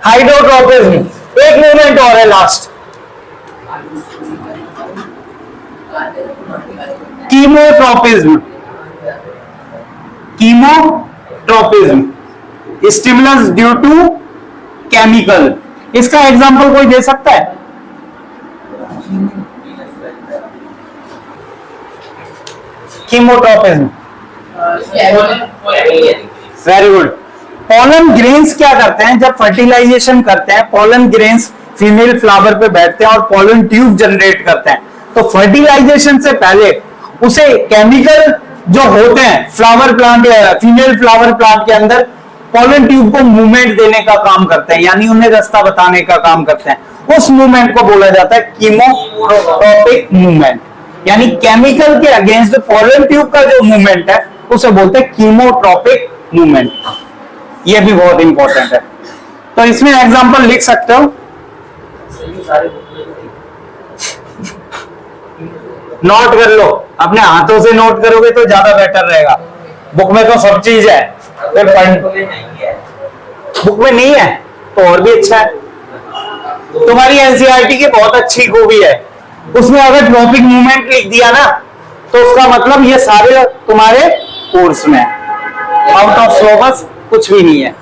हाइड्रोट्रोपिज्म, एक मूवमेंट और है last, chemotropism. Chemotropism, stimulus due to chemical, इसका एग्जांपल कोई दे सकता है, chemotropism. Very good. Pollen grains क्या करते हैं, जब फर्टिलाइजेशन करते हैं, पॉलन ग्रेन्स फीमेल फ्लावर पे बैठते हैं और पॉलन ट्यूब जनरेट करते हैं, तो फर्टिलाइजेशन से पहले उसे केमिकल जो होते हैं फ्लावर प्लांट या फीमेल फ्लावर प्लांट के अंदर, पॉलन ट्यूब को मूवमेंट देने का काम करते हैं, यानी उन्हें रास्ता बताने का काम करते हैं। उस मूवमेंट को बोला जाता है कीमोट्रोपिक मूवमेंट, यानी केमिकल के अगेंस्ट पॉलन ट्यूब का जो मूवमेंट है उसे बोलते हैं कीमोट्रोपिक मूवमेंट। ये भी बहुत इंपॉर्टेंट है, तो इसमें एग्जांपल लिख सकते हो, नोट कर लो, अपने हाथों से नोट करोगे तो ज्यादा बेटर रहेगा, बुक में तो सब चीज है, फिर बुक में नहीं है तो और भी अच्छा है। तुम्हारी एनसीईआरटी की बहुत अच्छी खूबी है, उसमें अगर ट्रॉपिक मूवमेंट लिख दिया ना, तो उसका मतलब ये सारे तुम्हारे कोर्स में, आउट ऑफ सिलेबस कुछ भी नहीं है,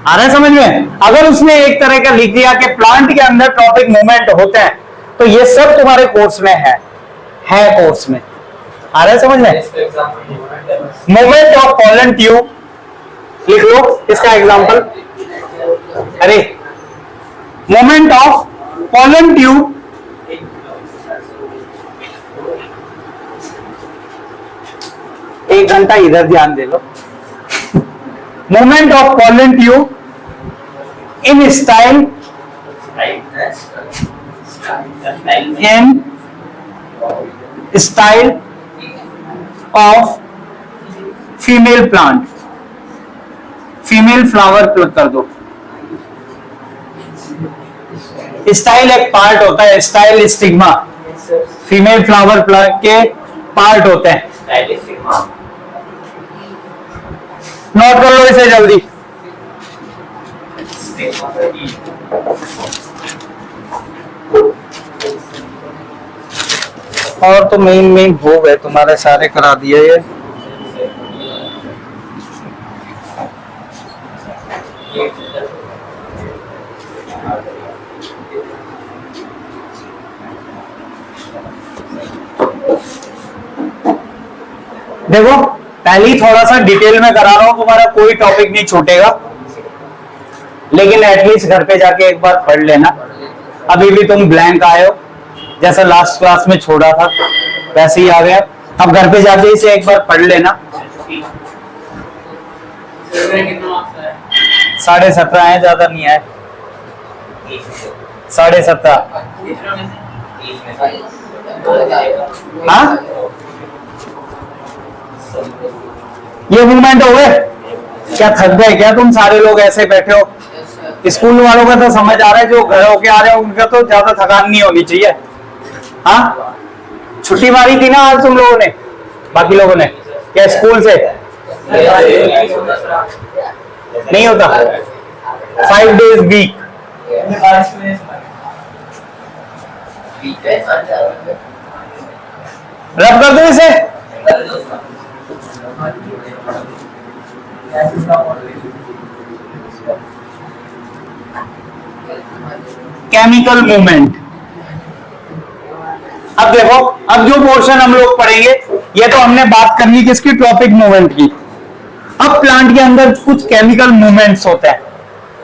आ रहा है समझ में। अगर उसने एक तरह का लिख दिया कि प्लांट के अंदर ट्रॉपिक मूवमेंट होते हैं, तो ये सब तुम्हारे कोर्स में है कोर्स में, आ रहा है समझ में। मूवमेंट ऑफ पॉलन ट्यूब लिख लो, इसका एग्जांपल, अरे मूवमेंट ऑफ पॉलन ट्यूब, एक घंटा इधर ध्यान दे लो, movement of pollen tube in style of female plant, female flower कर दो, स्टाइल एक पार्ट होता है, style stigma female flower plant के पार्ट होते हैं, नोट कर लो इसे जल्दी। और तो मेन हो गए तुम्हारे सारे, करा दिए ये। देखो पहले ही थोड़ा सा डिटेल में करा रहा हूं, तुम्हारा कोई टॉपिक नहीं छूटेगा, लेकिन एटलीस्ट घर पे जाके एक बार पढ़ लेना। अभी भी तुम ब्लैंक आए हो, जैसा लास्ट क्लास में छोड़ा था वैसे ही आ गया, अब घर पे जाके इसे एक बार पढ़ लेना। 17.5 है, ज्यादा नहीं है, 17.5। हाँ ये मूवमेंट हो गए, क्या थक गए क्या तुम सारे लोग ऐसे बैठे हो? स्कूल वालों का तो समझ आ रहा है, जो घर होके आ रहे हैं उनका तो ज्यादा थकान नहीं होनी चाहिए। हाँ, छुट्टी मारी थी ना आज तुम लोगों ने, बाकी लोगों ने? क्या स्कूल से नहीं होता? 5 days वीक। रब कर दो इसे। Chemical movement. अब देखो, अब जो पोर्शन हम लोग पढ़ेंगे, ये तो हमने बात करनी किसकी, ट्रॉपिक मूवमेंट की। अब प्लांट के अंदर कुछ केमिकल मूवमेंट्स होते हैं।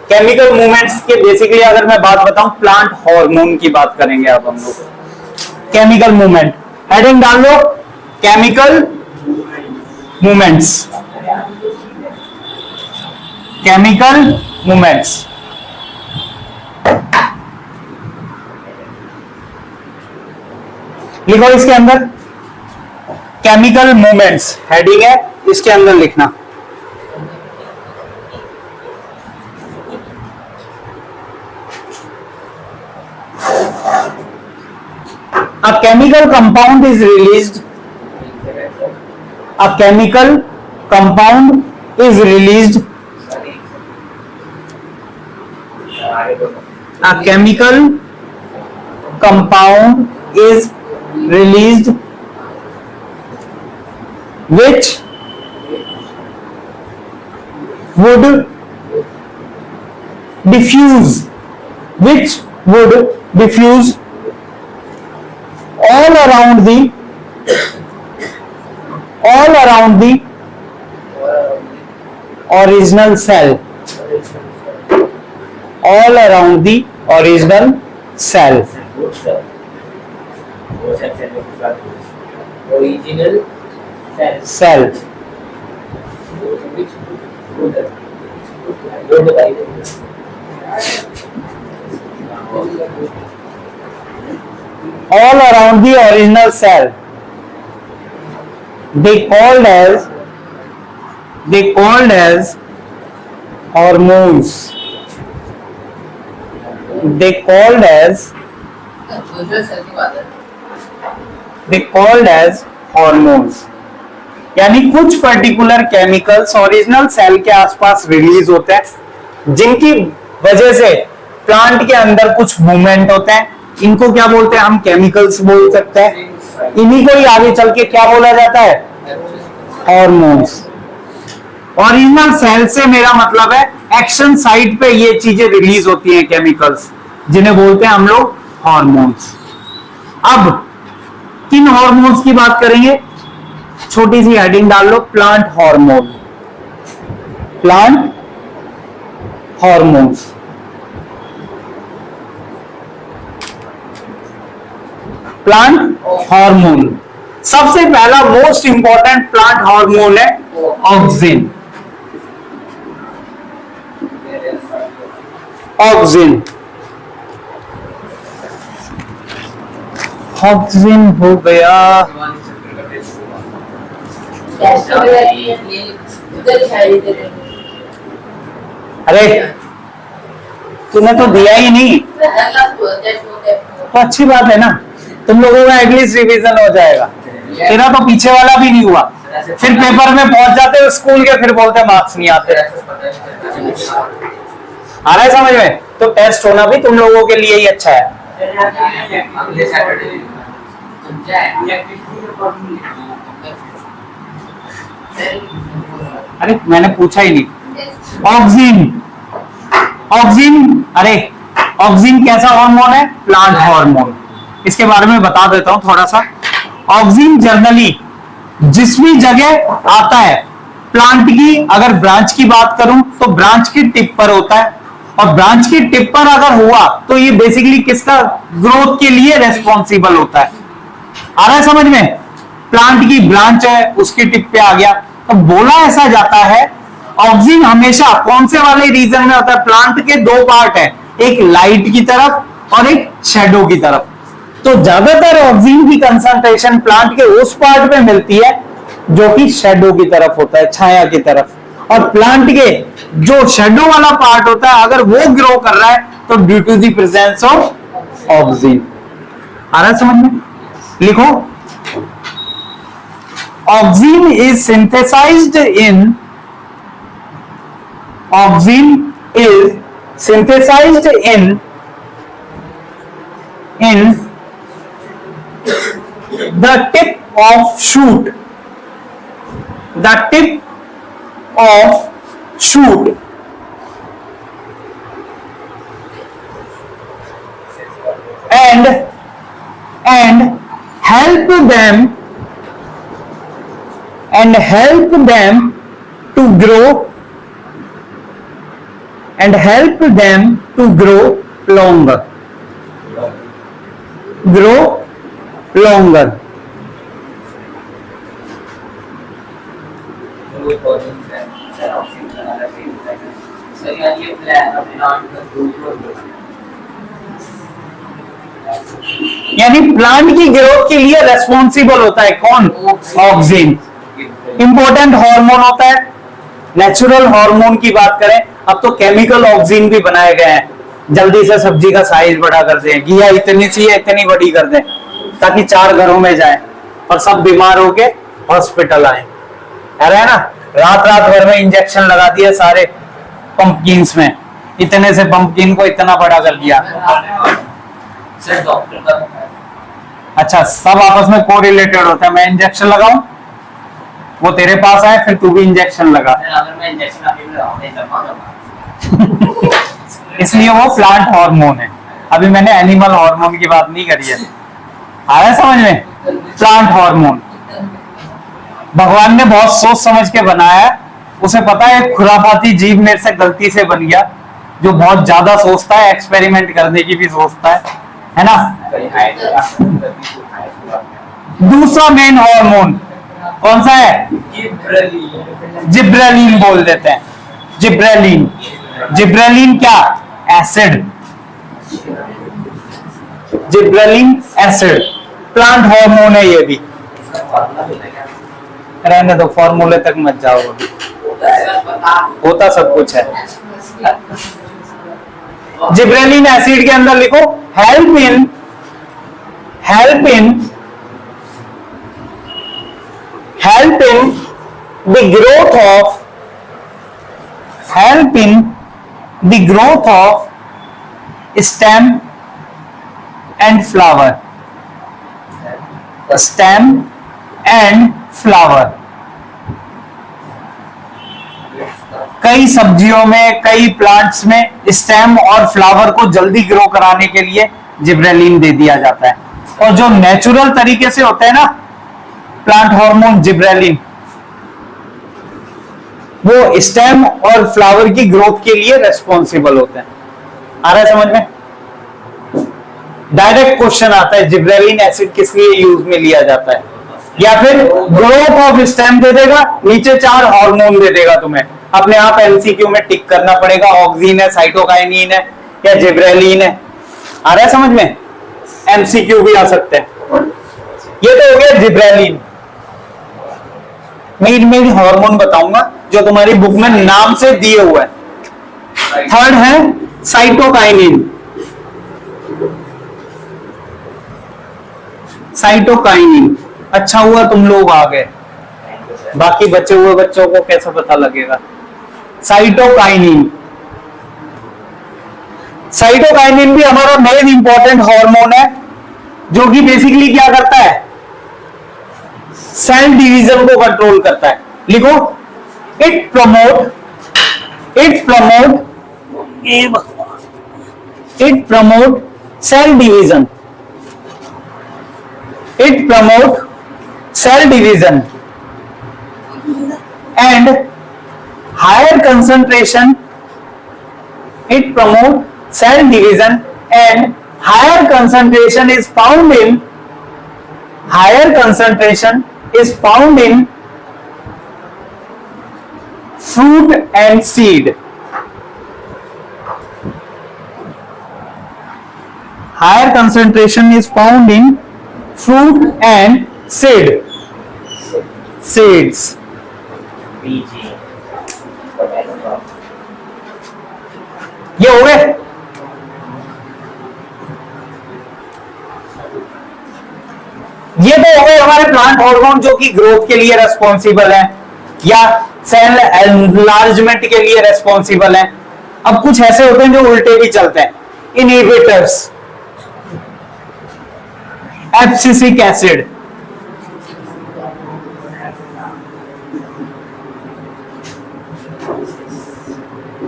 केमिकल मूवमेंट्स के बेसिकली अगर मैं बात बताऊं, प्लांट हार्मोन की बात करेंगे अब हम लोग। केमिकल मूवमेंट, हेडिंग डाल लो, केमिकल मूवमेंट्स। केमिकल मूवमेंट्स, लिखो इसके अंदर केमिकल मूवमेंट्स, हेडिंग है, इसके अंदर लिखना। A chemical compound is released. A chemical compound is released. A chemical compound is released which would diffuse, which would diffuse all around the original cell, all around the original cell, original cell, all around the original cell. They called as hormones. They called as hormones. यानी कुछ particular chemicals original cell के आसपास release होते हैं, जिनकी वजह से plant के अंदर कुछ मूवमेंट होते हैं। इनको क्या बोलते हैं? हम केमिकल्स बोल सकते हैं। इन्हीं को ही आगे चल के क्या बोला जाता है? हार्मोन्स। ओरिजिनल सेल से मेरा मतलब है एक्शन साइट पे ये चीजें रिलीज होती हैं, केमिकल्स, जिन्हें बोलते हैं हम लोग हार्मोन्स। अब किन हार्मोन्स की बात करेंगे? छोटी सी हेडिंग डाल लो, plant hormone. Plant hormones. Plant hormone, सबसे पहला मोस्ट इंपॉर्टेंट प्लांट हार्मोन है ऑक्सिन। ऑक्सिन, ऑक्सिन हो गया। अरे तूने तो दिया ही नहीं, तो अच्छी बात है ना, तुम लोगों का एटलीस्ट रिवीजन हो जाएगा। तेरा तो पीछे वाला भी नहीं हुआ, फिर पेपर में पहुंच जाते हो स्कूल के, फिर बोलते मार्क्स नहीं आते। आ रहा है समझ में? तो टेस्ट होना भी तुम लोगों के लिए ही अच्छा है। अरे मैंने पूछा ही नहीं। ऑक्सिन, ऑक्सिन, अरे ऑक्सिन कैसा हार्मोन है? Plant hormone. इसके बारे में बता देता हूं थोड़ा सा। ऑक्सिन जनरली जिस भी जगह आता है, प्लांट की अगर ब्रांच की बात करूं तो ब्रांच की टिप पर होता है, और ब्रांच की टिप पर अगर हुआ तो ये बेसिकली किसका ग्रोथ के लिए रेस्पॉन्सिबल होता है। आ रहा है समझ में? प्लांट की ब्रांच है, उसकी टिप पे आ गया। तो बोला ऐसा जाता है ऑक्सिन हमेशा कौन से वाले रीजन में होता है? प्लांट के दो पार्ट है, एक लाइट की तरफ और एक शेडो की तरफ। तो ज्यादातर ऑक्सिन की कंसंट्रेशन प्लांट के उस पार्ट पे मिलती है जो कि शेडो की तरफ होता है, छाया की तरफ, और प्लांट के जो शेडो वाला पार्ट होता है अगर वो ग्रो कर रहा है तो due to the presence of oxygen. आ रहा है समझ में? लिखो, oxygen is synthesised in, oxygen is synthesised in the tip of shoot, the tip of shoot, and help them to grow, and help them to grow longer, grow longer. यानी plant की growth के लिए responsible होता है कौन? Oxygen. Important hormone होता है। Natural hormone की बात करें, अब तो केमिकल ऑक्सीजन भी बनाए गए हैं, जल्दी से सब्जी का साइज बड़ा कर दें, घिया इतनी सी है इतनी बड़ी कर दें ताकि 4 घरों में जाए और सब बीमार होके हॉस्पिटल आए। है ना, रात रात भर में इंजेक्शन लगा दिए सारे पंपकिन्स में, इतने से पंपकिन को इतना बड़ा कर दिया। अच्छा, सब आपस में को रिलेटेड होता है। मैं इंजेक्शन लगाऊं, वो तेरे पास आए, फिर तू भी इंजेक्शन लगा। इसलिए वो प्लांट हार्मोन है। अभी मैंने एनिमल हार्मोन की बात नहीं करी है। आया समझ में? प्लांट हार्मोन भगवान ने बहुत सोच समझ के बनाया। उसे पता है खुराफाती जीव मेरे से गलती से बन गया, जो बहुत ज्यादा सोचता है, एक्सपेरिमेंट करने की भी सोचता है ना। दूसरा मेन हार्मोन कौन सा है? जिब्रेलिन बोल देते हैं। जिब्रेलिन, जिब्रेलिन क्या? Acid. Gibberellin acid plant hormone है। ये भी रहने दो, फॉर्मूले तक मत जाओ, होता सब कुछ है। जिब्रेलिन एसिड के अंदर लिखो help in the growth of stem and flower, stem and flower. कई सब्जियों में, कई प्लांट्स में स्टेम और फ्लावर को जल्दी ग्रो कराने के लिए जिब्रेलिन दे दिया जाता है। और जो नेचुरल तरीके से होते हैं ना प्लांट हार्मोन जिब्रेलिन, वो स्टेम और फ्लावर की ग्रोथ के लिए रेस्पॉन्सिबल होते हैं। आ रहा है समझ में? डायरेक्ट क्वेश्चन आता है जिब्रेलिन एसिड किस लिए यूज में लिया जाता है, या फिर ग्रोथ ऑफ स्टेम दे देगा, नीचे 4 हार्मोन दे देगा, तुम्हें अपने आप एमसीक्यू में टिक करना पड़ेगा, ऑक्सीजन है, साइटोकाइनिन है या जिब्रेलिन है। आ रहा है समझ में? एमसीक्यू भी आ सकते हैं। ये तो हो गया जिब्रेलिन। मैं हार्मोन बताऊंगा जो तुम्हारी बुक में नाम से दिए हुए है। थर्ड है साइटोकाइनिन। साइटोकाइनिन, अच्छा हुआ तुम लोग आ गए, बाकी बचे हुए बच्चों को कैसे पता लगेगा। साइटोकाइनिन, साइटोकाइनिन भी हमारा मेन इंपॉर्टेंट हार्मोन है, जो कि बेसिकली क्या करता है? सेल डिवीजन को कंट्रोल करता है। लिखो it promote cell division, it promote cell division and higher concentration, it promote cell division and higher concentration is found in fruit and seed. Higher concentration is found in fruit and seeds. ये हो गए। ये तो हो गए हमारे plant hormone जो कि ग्रोथ के लिए रेस्पॉन्सिबल है या सेल एनलार्जमेंट के लिए रेस्पॉन्सिबल है। अब कुछ ऐसे होते हैं जो उल्टे भी चलते हैं, inhibitors, abscisic acid,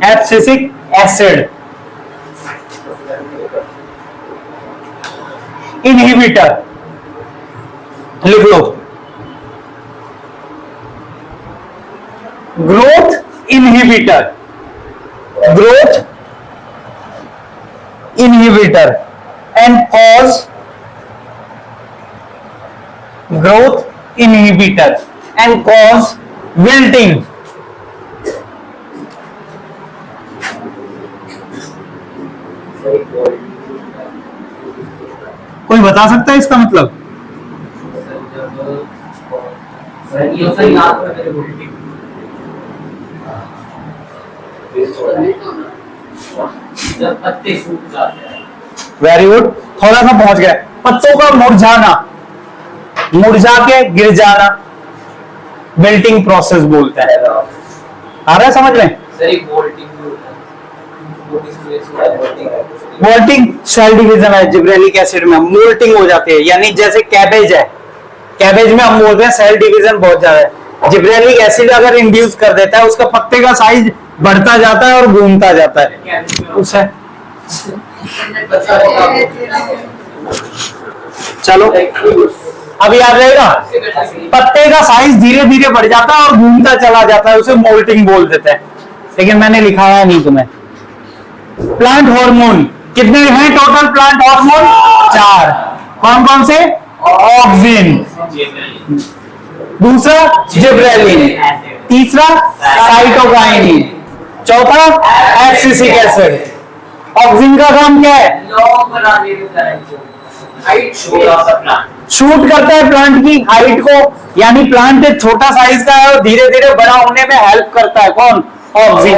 abscisic acid inhibitor लिख लो, growth inhibitor, growth inhibitor and cause growth inhibitor and cause wilting. कोई बता सकता है इसका मतलब? जब पत्ते सूख जाते हैं। वेरी गुड, थोड़ा सा पहुंच गए। पत्तों का मुरझाना, मुरझा के गिर जाना, विल्टिंग प्रोसेस बोलते हैं। आ रहा है समझ में? मोल्टिंग सेल डिवीजन है जिब्रेलिक एसिड में, मोल्टिंग हो जाती है। यानी जैसे कैबेज है, कैबेज में हम बोलते हैं सेल डिवीजन बहुत ज्यादा है। जिब्रेलिक एसिड अगर इंड्यूस कर देता है, उसका पत्ते का साइज बढ़ता जाता है और घूमता जाता है उसे। चलो अब याद रहेगा, पत्ते का साइज धीरे धीरे बढ़ जाता है और घूमता चला जाता है, उसे मोल्टिंग बोल देते हैं। लेकिन मैंने लिखाया नहीं तुम्हें। प्लांट हार्मोन कितने हैं टोटल? Plant hormone 4। कौन कौन से? ऑक्सिन, दूसरा जिब्रेलिन, तीसरा साइटोकाइनिन, चौथा एब्सिसिक एसिड। ऑक्सिन का काम क्या है? शूट करता है प्लांट की हाइट को, यानी प्लांट एक छोटा साइज का है और धीरे धीरे बड़ा होने में हेल्प करता है। कौन? ऑक्सिन।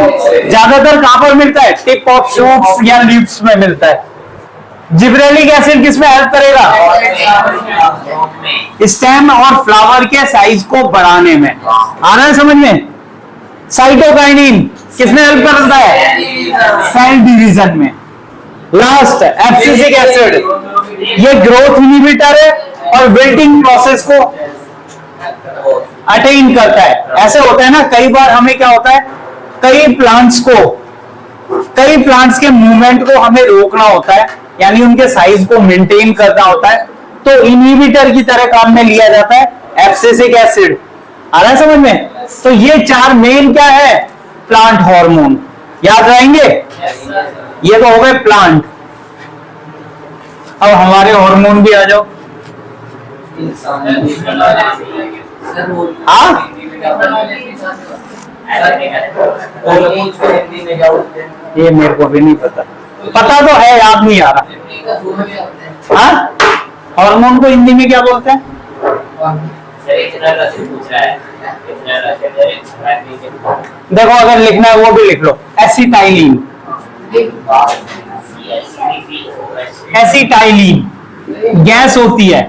ज्यादातर कहां पर मिलता है? टिप ऑफ शूट्स या लीव्स में मिलता है। जिब्रेलिक एसिड किसमें हेल्प करेगा? स्टेम और फ्लावर के साइज को बढ़ाने में। आ रहा है समझ में? साइटोकाइनिन किसमें हेल्प करता है? सेल डिवीजन में। लास्ट एब्सिसिक एसिड, ये ग्रोथ इनहिबिटर है और विल्टिंग प्रोसेस को अटेन करता है। ऐसे होता है ना, कई बार हमें क्या होता है, कई प्लांट्स के मूवमेंट को हमें रोकना होता है, यानी उनके साइज को मेंटेन करना होता है, तो इनहिबिटर की तरह काम में लिया जाता है एब्सिसिक एसिड। आ रहा है समझ में? तो ये 4 मेन क्या है? Plant hormone. याद रहेंगे? ये तो हो गए प्लांट। अब हमारे हार्मोन भी आ जाओ। हाँ, ये मेरे को भी नहीं पता। पता तो है, याद नहीं आ रहा। हाँ, हार्मोन को हिंदी में क्या बोलते हैं? देखो अगर लिखना है वो भी लिख लो, एसिटाइलिन। एसिटाइलिन गैस होती है।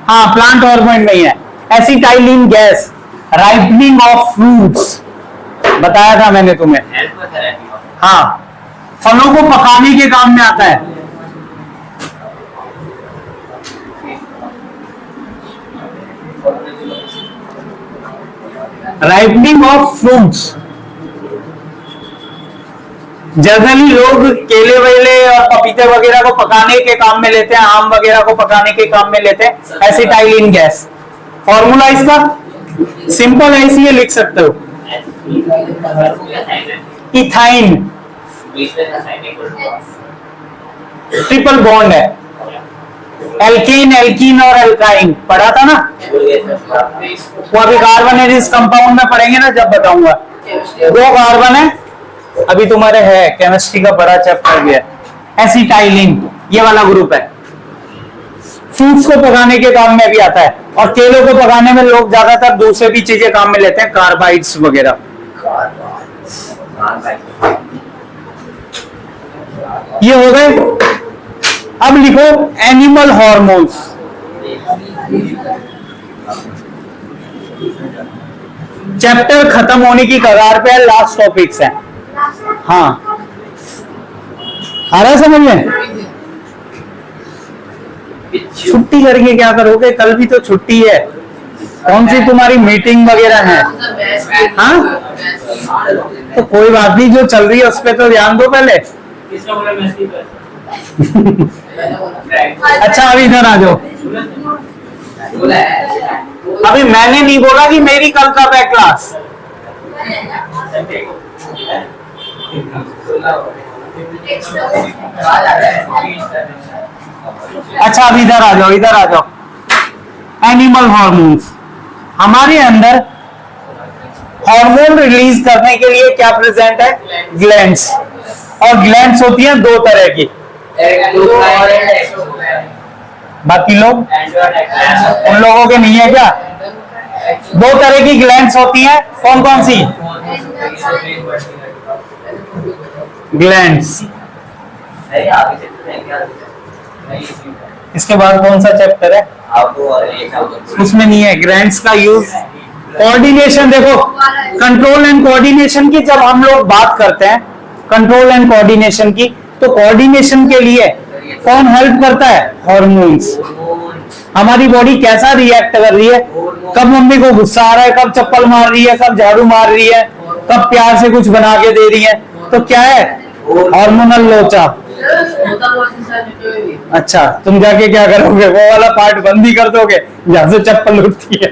हाँ, प्लांट हार्मोन नहीं है। Acetylene gas, ripening of fruits बताया था मैंने तुम्हें। हाँ, फलों को पकाने के काम में आता है। राइपनिंग ऑफ फ्रूट्स, जनरली लोग केले वेले और पपीते वगैरह को पकाने के काम में लेते हैं, आम वगैरह को पकाने के काम में लेते हैं एसिटाइलिन गैस। फॉर्मूला इसका सिंपल है, इसलिए लिख सकते हो, इथाइन, ट्रिपल बॉन्ड है। एल्केन, एल्कीन और एल्काइन पढ़ा था ना, वो अभी कार्बोनेसिस कंपाउंड में पढ़ेंगे ना जब बताऊंगा। 2 कार्बन है, अभी तुम्हारे है केमिस्ट्री का बड़ा चैप्टर भी है। एसिटाइलिन ये वाला ग्रुप है, फ्रूट्स को पकाने के काम में भी आता है, और केलों को पकाने में लोग ज्यादातर दूसरे भी चीजें काम में लेते हैं, कार्बाइड्स वगैरह। ये हो गए। अब लिखो एनिमल हॉर्मोन्स। चैप्टर खत्म होने की कगार पे है, लास्ट टॉपिक्स है। हाँ, आ रहा है समझ में? छुट्टी करके क्या करोगे? कल भी तो छुट्टी है। कौन सी तुम्हारी मीटिंग वगैरह है? हाँ, तो कोई बात नहीं, जो चल रही है उस पर तो ध्यान दो पहले। अच्छा, अभी इधर आ जाओ। अभी मैंने नहीं बोला कि मेरी कल कब है क्लास। अच्छा, अब इधर आ जाओ, इधर आ जाओ। एनिमल हॉर्मोन्स, हमारे अंदर हार्मोन रिलीज करने के लिए क्या प्रेजेंट है? ग्लैंड्स। और ग्लैंड्स होती हैं दो तरह की। बाकी लोग, उन लोगों के नहीं है क्या? दो तरह की ग्लैंड्स होती हैं, कौन कौन सी ग्लैंड्स? इसके बाद कौन सा चैप्टर है? उसमें नहीं है। ग्लैंड्स का यूज कोऑर्डिनेशन, देखो कंट्रोल एंड कोऑर्डिनेशन की जब हम लोग बात करते हैं, कंट्रोल एंड कोऑर्डिनेशन की, तो कोऑर्डिनेशन के लिए कौन हेल्प करता है? हार्मोन्स। हमारी बॉडी कैसा रिएक्ट कर रही है, कब मम्मी को गुस्सा आ रहा है, कब चप्पल मार रही है, कब झाड़ू मार रही है, कब प्यार से कुछ बना के दे रही है, तो क्या है? हार्मोनल लोचा। अच्छा, तुम जाके क्या करोगे? वो वाला पार्ट बंद ही कर दोगे जहां से चप्पल उठती है।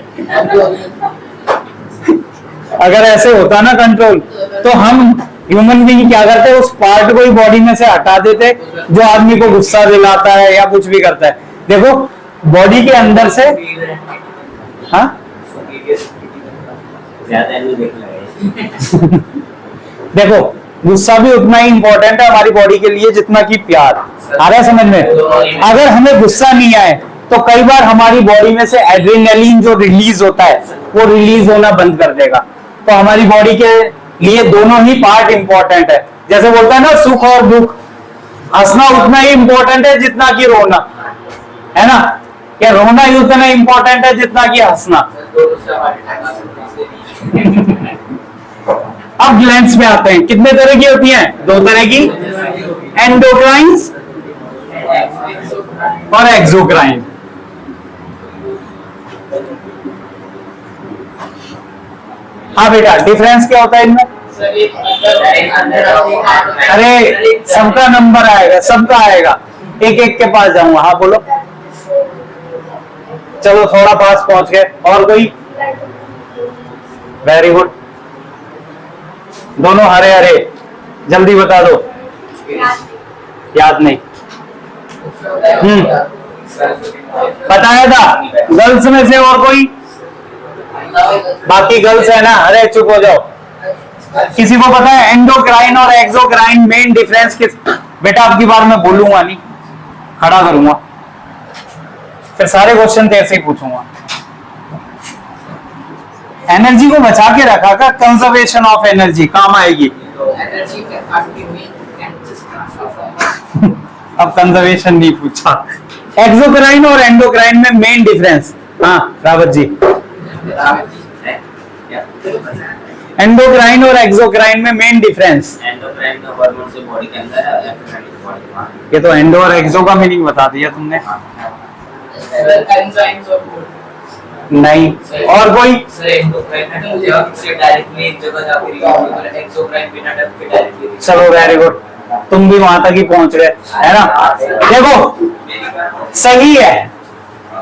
अगर ऐसे होता ना कंट्रोल, तो हम ह्यूमन बीइंग क्या करते? उस पार्ट को ही बॉडी में से हटा देते जो आदमी को गुस्सा दिलाता है या कुछ भी करता है। देखो बॉडी के अंदर से, हाँ देखो गुस्सा भी उतना ही इंपॉर्टेंट है हमारी बॉडी के लिए जितना कि प्यार। आ रहा है समझ में? अगर हमें गुस्सा नहीं आए तो कई बार हमारी बॉडी में से एड्रेनलिन जो रिलीज होता है वो रिलीज होना बंद कर देगा। तो हमारी बॉडी के लिए दोनों ही पार्ट इंपॉर्टेंट है। जैसे बोलता है ना, सुख और दुख, हंसना उतना ही इंपॉर्टेंट है जितना कि रोना, है ना? या रोना ही उतना इंपॉर्टेंट है जितना कि हंसना। अब ग्लैंड्स में आते हैं। कितने तरह की होती हैं? दो तरह की, एंडोक्राइन्स और एक्सोक्राइन। हाँ बेटा, डिफरेंस क्या होता है इनमें? अरे सबका नंबर आएगा, सबका आएगा, एक एक के पास जाऊंगा। हाँ बोलो। चलो थोड़ा पास पहुंच गए। और कोई? Very good. दोनों हरे हरे, जल्दी बता दो। याद नहीं? बताया था। गर्ल्स में से और कोई? बाकी गर्ल्स है ना? अरे चुप हो जाओ। किसी को पता है एंडोक्राइन और एक्सोक्राइन मेन डिफरेंस किस? बेटा अब की बार मैं बोलूंगा नहीं, खड़ा करूंगा, फिर सारे क्वेश्चन तो ऐसे ही पूछूंगा। एनर्जी को बचा के रखा का, कंजर्वेशन ऑफ एनर्जी काम आएगी। अब कंजर्वेशन नहीं पूछा। एक्सोक्राइन और एंडोक्राइन में मेन डिफरेंस। हाँ रावत जी। एंडोक्राइन और एक्सोक्राइन में मेन डिफरेंस। एंडोक्राइन का हार्मोन से बॉडी के अंदर है, एक्सोक्राइन की बॉडी के बाहर। ये तो एंडो और एक्सो का मीनिंग बता दिया तुमने। नहीं। और कोई? चलो वेरी गुड, तुम भी वहां तक ही पहुंच गए, है ना? देखो सही है।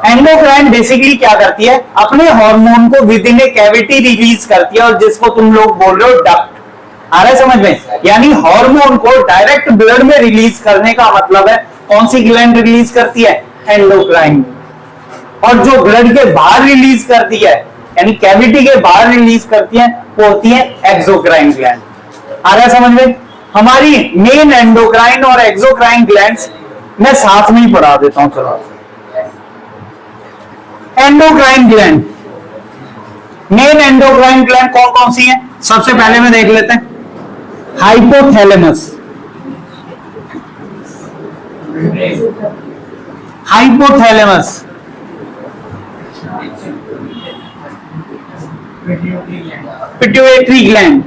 एंडोक्राइन बेसिकली क्या करती है? अपने हार्मोन को with in A cavity release करती है, और जिसको तुम लोग बोल रहे हो डक्ट। आ रहा है समझ में? यानी हार्मोन को डायरेक्ट ब्लड में रिलीज करने का मतलब है कौन सी ग्लैंड रिलीज करती है? एंडोक्राइन। और जो ब्लड के बाहर रिलीज करती है, यानी कैविटी के बाहर रिलीज करती है, वो होती है एक्सोक्राइन ग्लैंड। आ रहा है समझ में? हमारी मेन एंडोक्राइन और एक्सोक्राइन ग्लैंड्स मैं साथ में ही पढ़ा देता हूं। चलो, endocrine gland, main endocrine gland कौन कौन सी है? सबसे पहले में देख लेते हैं। Hypothalamus, hypothalamus, pituitary gland,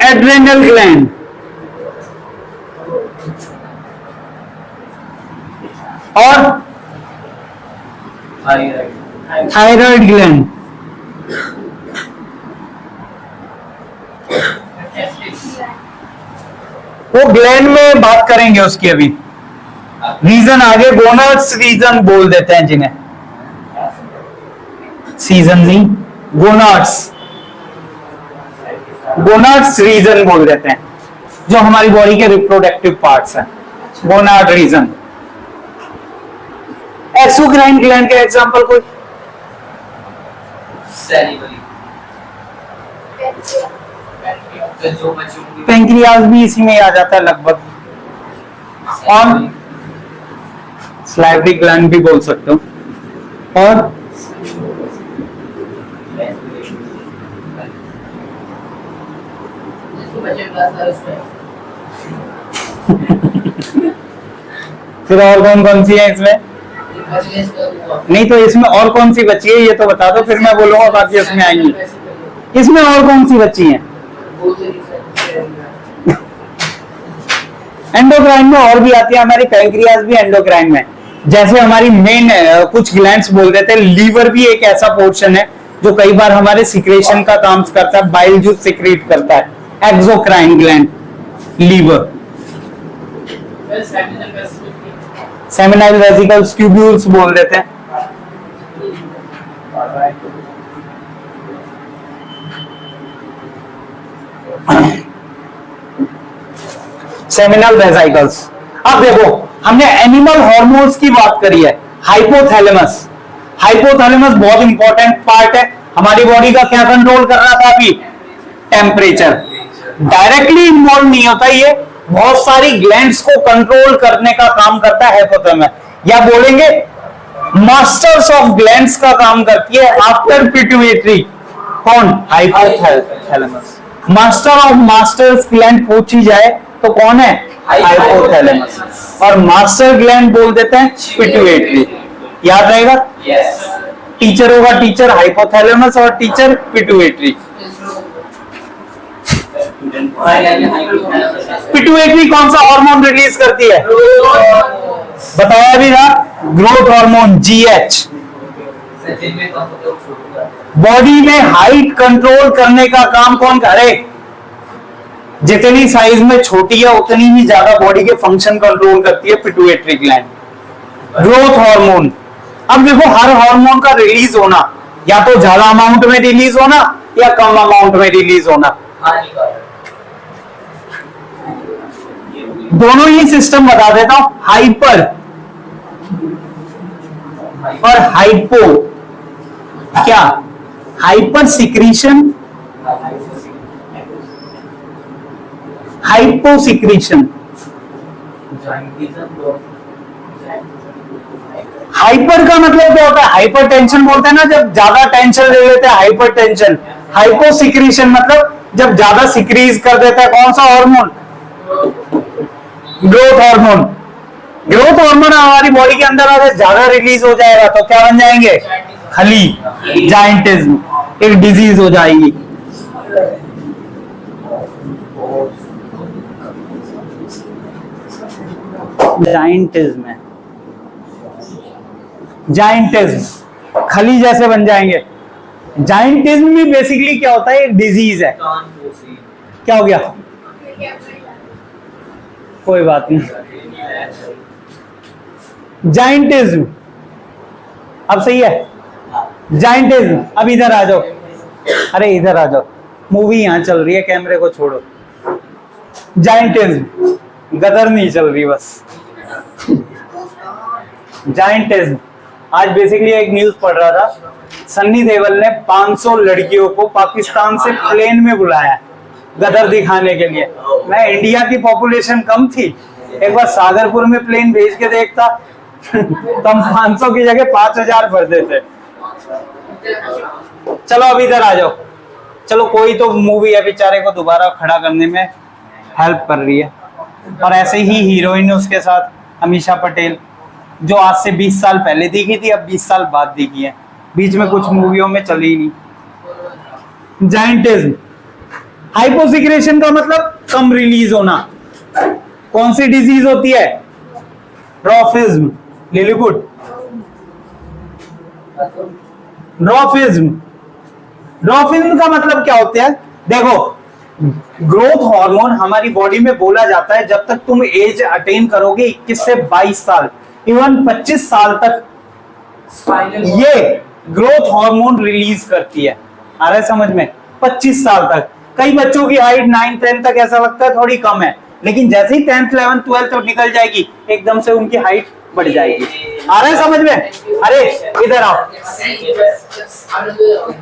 adrenal gland, और थायराइड ग्लैंड, वो ग्लैंड में बात करेंगे उसकी अभी। रीजन आगे गोनाड्स रीजन बोल देते हैं जिन्हें, सीजन नहीं, गोनाड्स, गोनाड्स रीजन बोल देते हैं, जो हमारी बॉडी के रिप्रोडक्टिव पार्ट्स हैं, गोनाड रीजन। एक्सोक्राइन ग्लैंड का एग्जांपल कोई? पेंक्रियाज भी इसी में आ जाता है लगभग, और स्लाइवरी ग्लैंड भी बोल सकते हो, और फिर और कौन कौन सी है इसमें? नहीं तो इसमें और कौन सी बची है ये तो बता दो, फिर मैं बोलूंगा बाकी इसमें आएंगी। इसमें और कौन सी बची है? एंडोक्राइन में और भी आती है हमारी, पैंक्रियाज भी एंडोक्राइन में। जैसे हमारी मेन कुछ ग्लैंड्स बोल देते हैं, लीवर भी एक ऐसा पोर्शन है जो कई बार हमारे सिक्रेशन का काम करता है, बाइल जूस सिक्रेट करता है, exocrine gland, liver. Seminal vesicles, tubules बोल देते हैं। Seminal vesicles. अब देखो हमने एनिमल हार्मोन्स की बात करी है, हाइपोथैलेमस। हाइपोथैलेमस बहुत इंपॉर्टेंट पार्ट है हमारी बॉडी का। क्या कंट्रोल कर रहा था अभी? टेम्परेचर। डायरेक्टली इन्वॉल्व नहीं होता ये, बहुत सारी ग्लैंड्स को कंट्रोल करने का काम करता है हाइपोथैलेमस, या बोलेंगे मास्टर्स ऑफ ग्लैंड्स का काम करती है आफ्टर पिट्यूटरी। कौन? Hypothalamus. Master of masters gland पूछी जाए तो कौन है? हाइपोथैलेमस। और मास्टर ग्लैंड बोल देते हैं पिट्यूटरी। याद रहेगा? टीचर होगा टीचर हाइपोथैलेमस और टीचर पिट्यूटरी। पिट्यूटरी कौन सा हार्मोन रिलीज करती है? बताया भी ना, ग्रोथ हार्मोन जीएच। बॉडी में हाइट कंट्रोल करने का काम कौन करे? जितनी साइज में छोटी है उतनी ही ज्यादा बॉडी के फंक्शन कंट्रोल करती है पिट्यूटरी ग्लैंड। Growth hormone. अब देखो हर हार्मोन का रिलीज होना या तो ज्यादा अमाउंट में रिलीज होना या कम अमाउंट में रिलीज होना, दोनों ही सिस्टम बता देता हूं, हाइपर और हाइपो। क्या? Hyper secretion, hypo secretion. Hyper का मतलब क्या होता है? हाइपर टेंशन बोलते हैं ना, जब ज्यादा टेंशन ले लेते हैं हाइपर टेंशन। हाइपो सिक्रीशन मतलब जब ज्यादा सिक्रीज कर देता है कौन सा hormone? Growth hormone. Growth hormone हमारी बॉडी के अंदर अगर ज्यादा रिलीज हो जाएगा तो क्या बन जाएंगे? खली, जाइंटिज्म, एक डिजीज हो जाएगी। जाइंटिज्म है, जाइंटिज्म, खली जैसे बन जाएंगे। जाइंटिज्म भी बेसिकली क्या होता है? एक डिजीज है। क्या हो गया? कोई बात नहीं। जाइंटिज्म अब सही है। जाइंटिज्म, अब इधर आ जाओ, अरे इधर आ जाओ, मूवी यहां चल रही है, कैमरे को छोड़ो। जाइंटिज्म, गदर नहीं चल रही बस। जाइंटिज्म, आज बेसिकली एक न्यूज पढ़ रहा था, सन्नी देओल ने 500 लड़कियों को पाकिस्तान से प्लेन में बुलाया गदर दिखाने के लिए। मैं इंडिया की पॉपुलेशन कम थी, एक बार सागरपुर में प्लेन भेज के देखता तो हम 500 की जगह 5000 भर देते। चलो अब इधर आ जाओ, चलो कोई तो मूवी है बेचारे को दोबारा खड़ा करने में हेल्प कर रही है। और ऐसे ही हीरोइन है उसके साथ अमीषा पटेल, जो आज से 20 साल पहले दिखी थी, अब 20 साल बाद दिखी है, बीच में कुछ मूवियों में चली ही नहीं। जाइंटिज्म, हाइपोसिक्रेशन का मतलब कम रिलीज होना। कौन सी डिजीज होती है? ड्रॉफिज्म। लिलीपुट, ड्रॉफिज्म, ड्रॉफिज्म का मतलब क्या होता है? देखो, ग्रोथ हार्मोन हमारी बॉडी में बोला जाता है जब तक तुम एज अटेन करोगे 21 से 22 साल, इवन 25 साल तक ये ग्रोथ हार्मोन रिलीज करती है। आ रहा है समझ में? 25 साल तक। कई बच्चों की हाइट 9 10 तक ऐसा लगता है थोड़ी कम है, लेकिन जैसे ही 10th 11th 12th तक निकल जाएगी एकदम से उनकी हाइट बढ़ जाएगी। आ रहा है समझ में? अरे इधर आओ।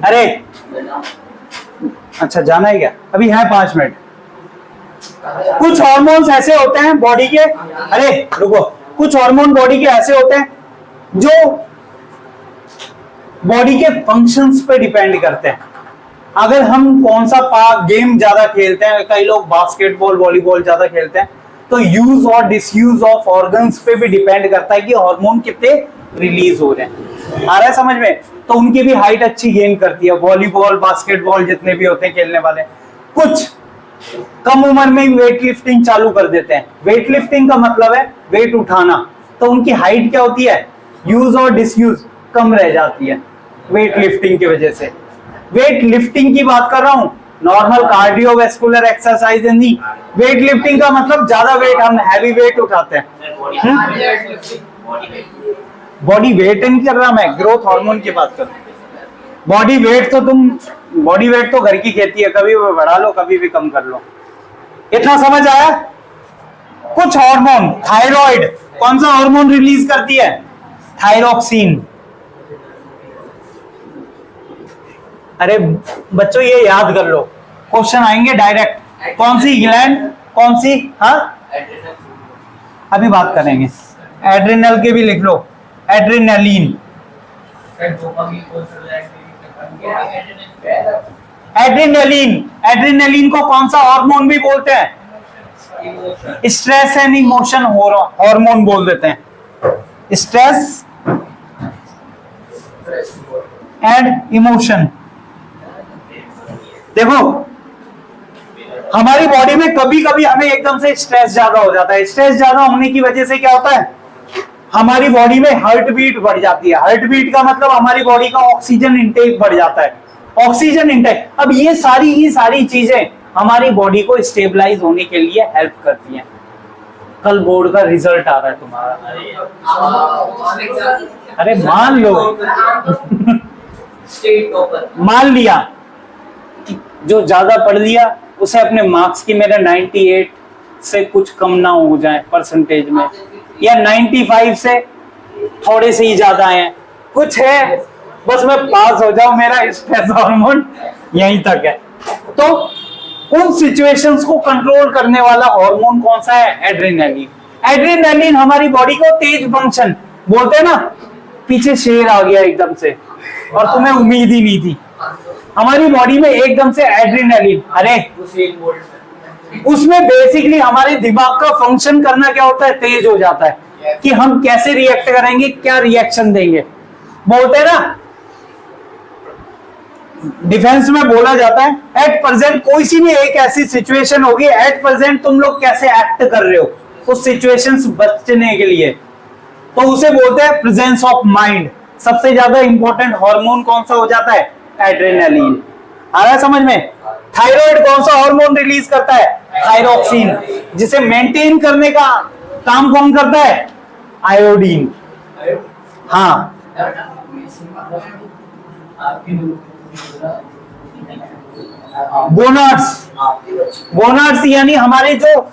अरे अच्छा, जाना है क्या? अभी है 5 मिनट। कुछ हार्मोन्स ऐसे होते हैं बॉडी के, अरे रुको, कुछ हार्मोन बॉडी के ऐसे होते हैं जो बॉडी के फंक्शंस पे डिपेंड करते हैं। अगर हम कौन सा गेम ज्यादा खेलते हैं, कई लोग बास्केटबॉल वॉलीबॉल ज्यादा खेलते हैं, तो यूज और डिसयूज ऑफ ऑर्गन्स पे भी डिपेंड करता है कि हार्मोन कितने रिलीज हो रहे हैं। आ रहा है समझ में? तो उनकी भी हाइट अच्छी गेन करती है। वॉलीबॉल बास्केटबॉल जितने भी होते हैं खेलने वाले, कुछ कम उम्र में ही वेट लिफ्टिंग चालू कर देते हैं। वेट लिफ्टिंग का मतलब है वेट उठाना, तो उनकी हाइट क्या होती है? यूज और डिसयूज कम रह जाती है वेट लिफ्टिंग की वजह से। वेट लिफ्टिंग की बात कर रहा हूं, नॉर्मल कार्डियोवैस्कुलर एक्सरसाइज नहीं। वेट लिफ्टिंग का मतलब ज्यादा वेट, हम हैवी वेट उठाते हैं। बॉडी वेट नहीं कर रहा मैं, ग्रोथ हार्मोन की बात कर रहा हूं। बॉडी वेट तो घर की खेती है, कभी भी बढ़ा लो कभी भी कम कर लो। इतना समझ आया? कुछ हार्मोन, थायराइड कौन सा हार्मोन रिलीज करती है? थायरोक्सिन। अरे बच्चों ये याद कर लो, क्वेश्चन आएंगे डायरेक्ट। कौन सी ग्लैंड, कौन सी? हाँ अभी बात करेंगे। एड्रिनल के भी लिख लो, एड्रिनलिन। एड्रिनलिन को कौन सा हार्मोन भी बोलते हैं? स्ट्रेस एंड इमोशन हार्मोन बोल देते हैं। Stress and emotion. देखो हमारी बॉडी में कभी कभी हमें एकदम से स्ट्रेस ज्यादा हो जाता है। स्ट्रेस ज्यादा होने की वजह से क्या होता है? हमारी बॉडी में हार्ट बीट बढ़ जाती है। हार्ट बीट का मतलब हमारी बॉडी का ऑक्सीजन इंटेक बढ़ जाता है। ऑक्सीजन इंटेक, अब ये सारी चीजें हमारी बॉडी को स्टेबलाइज होने के लिए हेल्प करती हैं। कल बोर्ड का रिजल्ट आ रहा है तुम्हारा, अरे मान लो मान लिया जो ज्यादा पढ़ लिया उसे अपने मार्क्स की मेरे 98 से कुछ कम ना हो जाए परसेंटेज में, या 95 से थोड़े से ही ज्यादा है, कुछ है, बस मैं पास हो जाऊं, मेरा स्ट्रेस हार्मोन यहीं तक है। तो उन सिचुएशंस को कंट्रोल करने वाला हार्मोन कौन सा है? एड्रेनालिन। एड्रेनालिन हमारी बॉडी को तेज फंक्शन, बोलते हैं ना पीछे शेर आ गया एकदम से और तुम्हें उम्मीद ही नहीं थी, हमारी बॉडी में एकदम से एड्रेनालिन, अरे उसमें बेसिकली हमारे दिमाग का फंक्शन करना क्या होता है? तेज हो जाता है कि हम कैसे रिएक्ट करेंगे, क्या रिएक्शन देंगे। बोलते हैं ना डिफेंस में बोला जाता है एट प्रेजेंट कोई सी भी एक ऐसी सिचुएशन होगी, एट प्रेजेंट तुम लोग कैसे एक्ट कर रहे हो उस सिचुएशन से बचने के लिए, तो उसे बोलते हैं प्रेजेंस ऑफ माइंड। सबसे ज्यादा इंपॉर्टेंट हार्मोन कौन सा हो जाता है? एड्रेनालिन। आ रहा है समझ में? थायराइड कौन सा हार्मोन रिलीज करता है? थायरोक्सिन। जिसे मेंटेन करने का काम कौन करता है? आयोडीन। हाँ गोनाड्स यानी हमारे जो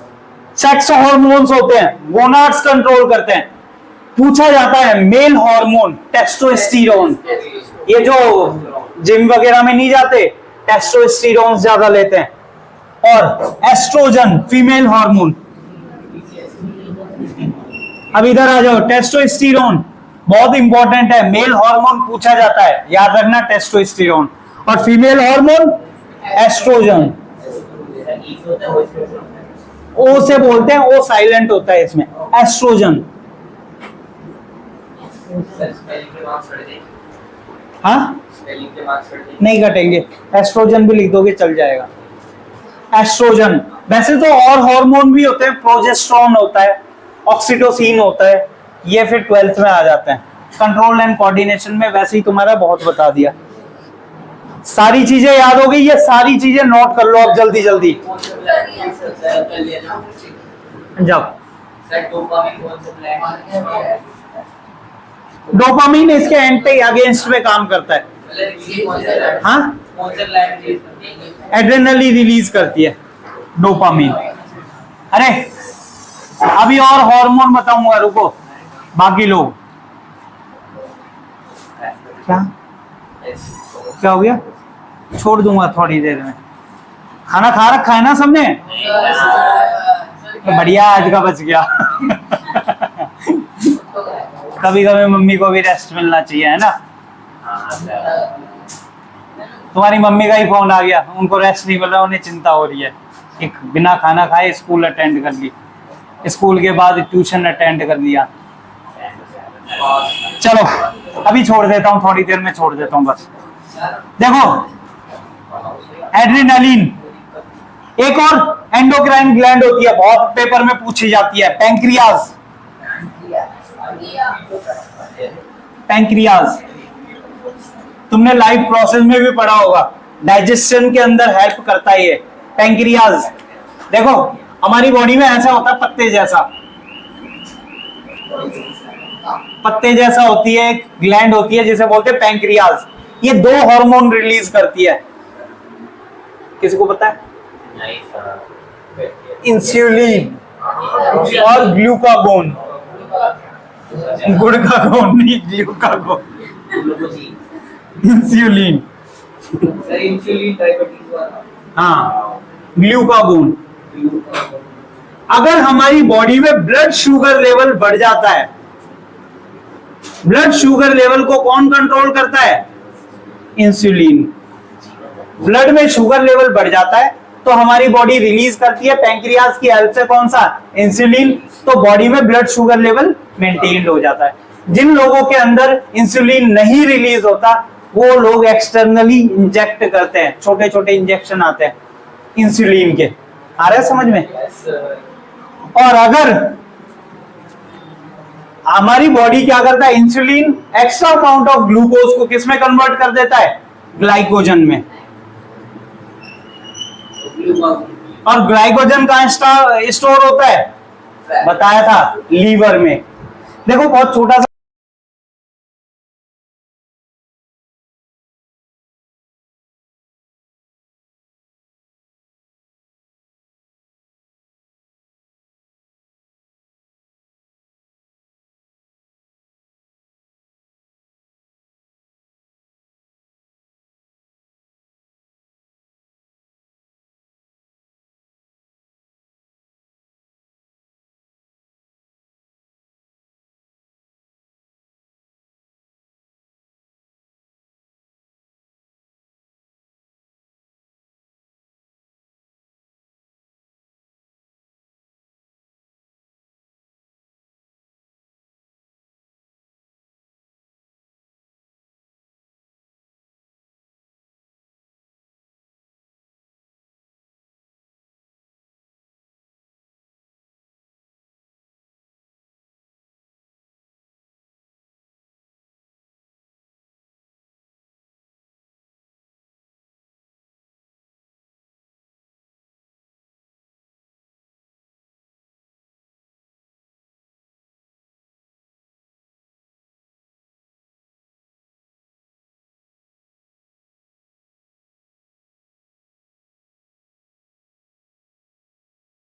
सेक्स हार्मोन्स होते हैं, गोनाड्स कंट्रोल करते हैं। पूछा जाता है मेल हार्मोन टेस्टोस्टेरोन, ये जो जिम वगैरह में नहीं जाते टेस्टोस्टेरोन ज्यादा लेते हैं, और एस्ट्रोजन फीमेल हार्मोन। अब इधर आ जाओ, टेस्टोस्टेरोन बहुत इंपॉर्टेंट है, मेल हार्मोन पूछा जाता है, याद रखना टेस्टोस्टेरोन। और फीमेल हार्मोन एस्ट्रोजन। ई से होता है वो स्टेरॉइड होता है। ओ से बोलते हैं, ओ साइलेंट होता है इसमें, एस्ट्रोजन। स्पेलिंग के मार्क्स कट देंगे। हाँ स्पेलिंग के मार्क्स कट देंगे। नहीं कटेंगे, एस्ट्रोजन भी लिख दोगे चल जाएगा। एस्ट्रोजन, वैसे तो और हार्मोन भी होते हैं, प्रोजेस्टेरोन होता है, ऑक्सीटोसिन होता है, ये फिर 12th में आ जाते हैं। कंट्रोल एंड कोऑर्डिनेशन में वैसे ही तुम्हारा बहुत बता दिया। सारी चीजें याद हो गई, ये सारी चीजें नोट कर लो अब जल्दी जल्दी। कर लेना। जाओ। सर डोपामिन कौन सा प्लांट? डोपामिन इसके एंटी अगेंस्ट में काम करता है। हाँ कौन सा प्लांट रिलीज करते हैं? एड्रेनली रिलीज करती है डोपामिन। अरे अभी और हार्मोन बताऊंगा, रुको। बाकी लोग क्या क्या हो गया, छोड़ दूंगा थोड़ी देर में। खाना खा रखा है ना सबने? तो बढ़िया, आज का बच गया। कभी कभी मम्मी को भी रेस्ट मिलना चाहिए, है ना? तुम्हारी मम्मी का ही फोन आ गया, उनको रेस्ट नहीं मिल रहा, उन्हें चिंता हो रही है। एक बिना खाना खाए स्कूल अटेंड कर ली, स्कूल के बाद ट्यूशन अटेंड कर लिया। चलो अभी छोड़ देता हूँ, थोड़ी देर में छोड़ देता हूँ बस। देखो एड्रेनालिन, एक और एंडोक्राइन ग्लैंड होती है, बहुत पेपर में पूछी जाती है, पैंक्रियाज। पैंक्रियाज तुमने लाइफ प्रोसेस में भी पढ़ा होगा, डाइजेशन के अंदर हेल्प करता है ये पैंक्रियाज। देखो हमारी बॉडी में ऐसा होता है, पत्ते जैसा, पत्ते जैसा होती है एक ग्लैंड होती है जिसे बोलते हैं पैंक्रियाज। ये दो हार्मोन रिलीज करती है, किसी को पता है? इंसुलिन और ग्लूकागोन। गुड़कागोन नहीं, glucagon. Insulin, sir insulin diabetes वाला। हाँ ग्लूकागोन। अगर हमारी बॉडी में ब्लड शुगर लेवल बढ़ जाता है, ब्लड शुगर लेवल को कौन कंट्रोल करता है? इंसुलिन। ब्लड में शुगर लेवल बढ़ जाता है तो हमारी बॉडी रिलीज करती है पैंक्रियाज की हेल्प से कौन सा? इंसुलिन। तो बॉडी में ब्लड शुगर लेवल मेंटेन्ड हो जाता है। जिन लोगों के अंदर इंसुलिन नहीं रिलीज होता वो लोग एक्सटर्नली इंजेक्ट करते हैं, छोटे छोटे इंजेक्शन आते हैं इंसुलिन के। आ रहा है समझ में? और अगर हमारी बॉडी क्या करता है, insulin extra amount of glucose को किस में कन्वर्ट कर देता है? ग्लाइकोजन में। और ग्लाइकोजन कहाँ स्टोर होता है? बताया था लीवर में। देखो बहुत छोटा सा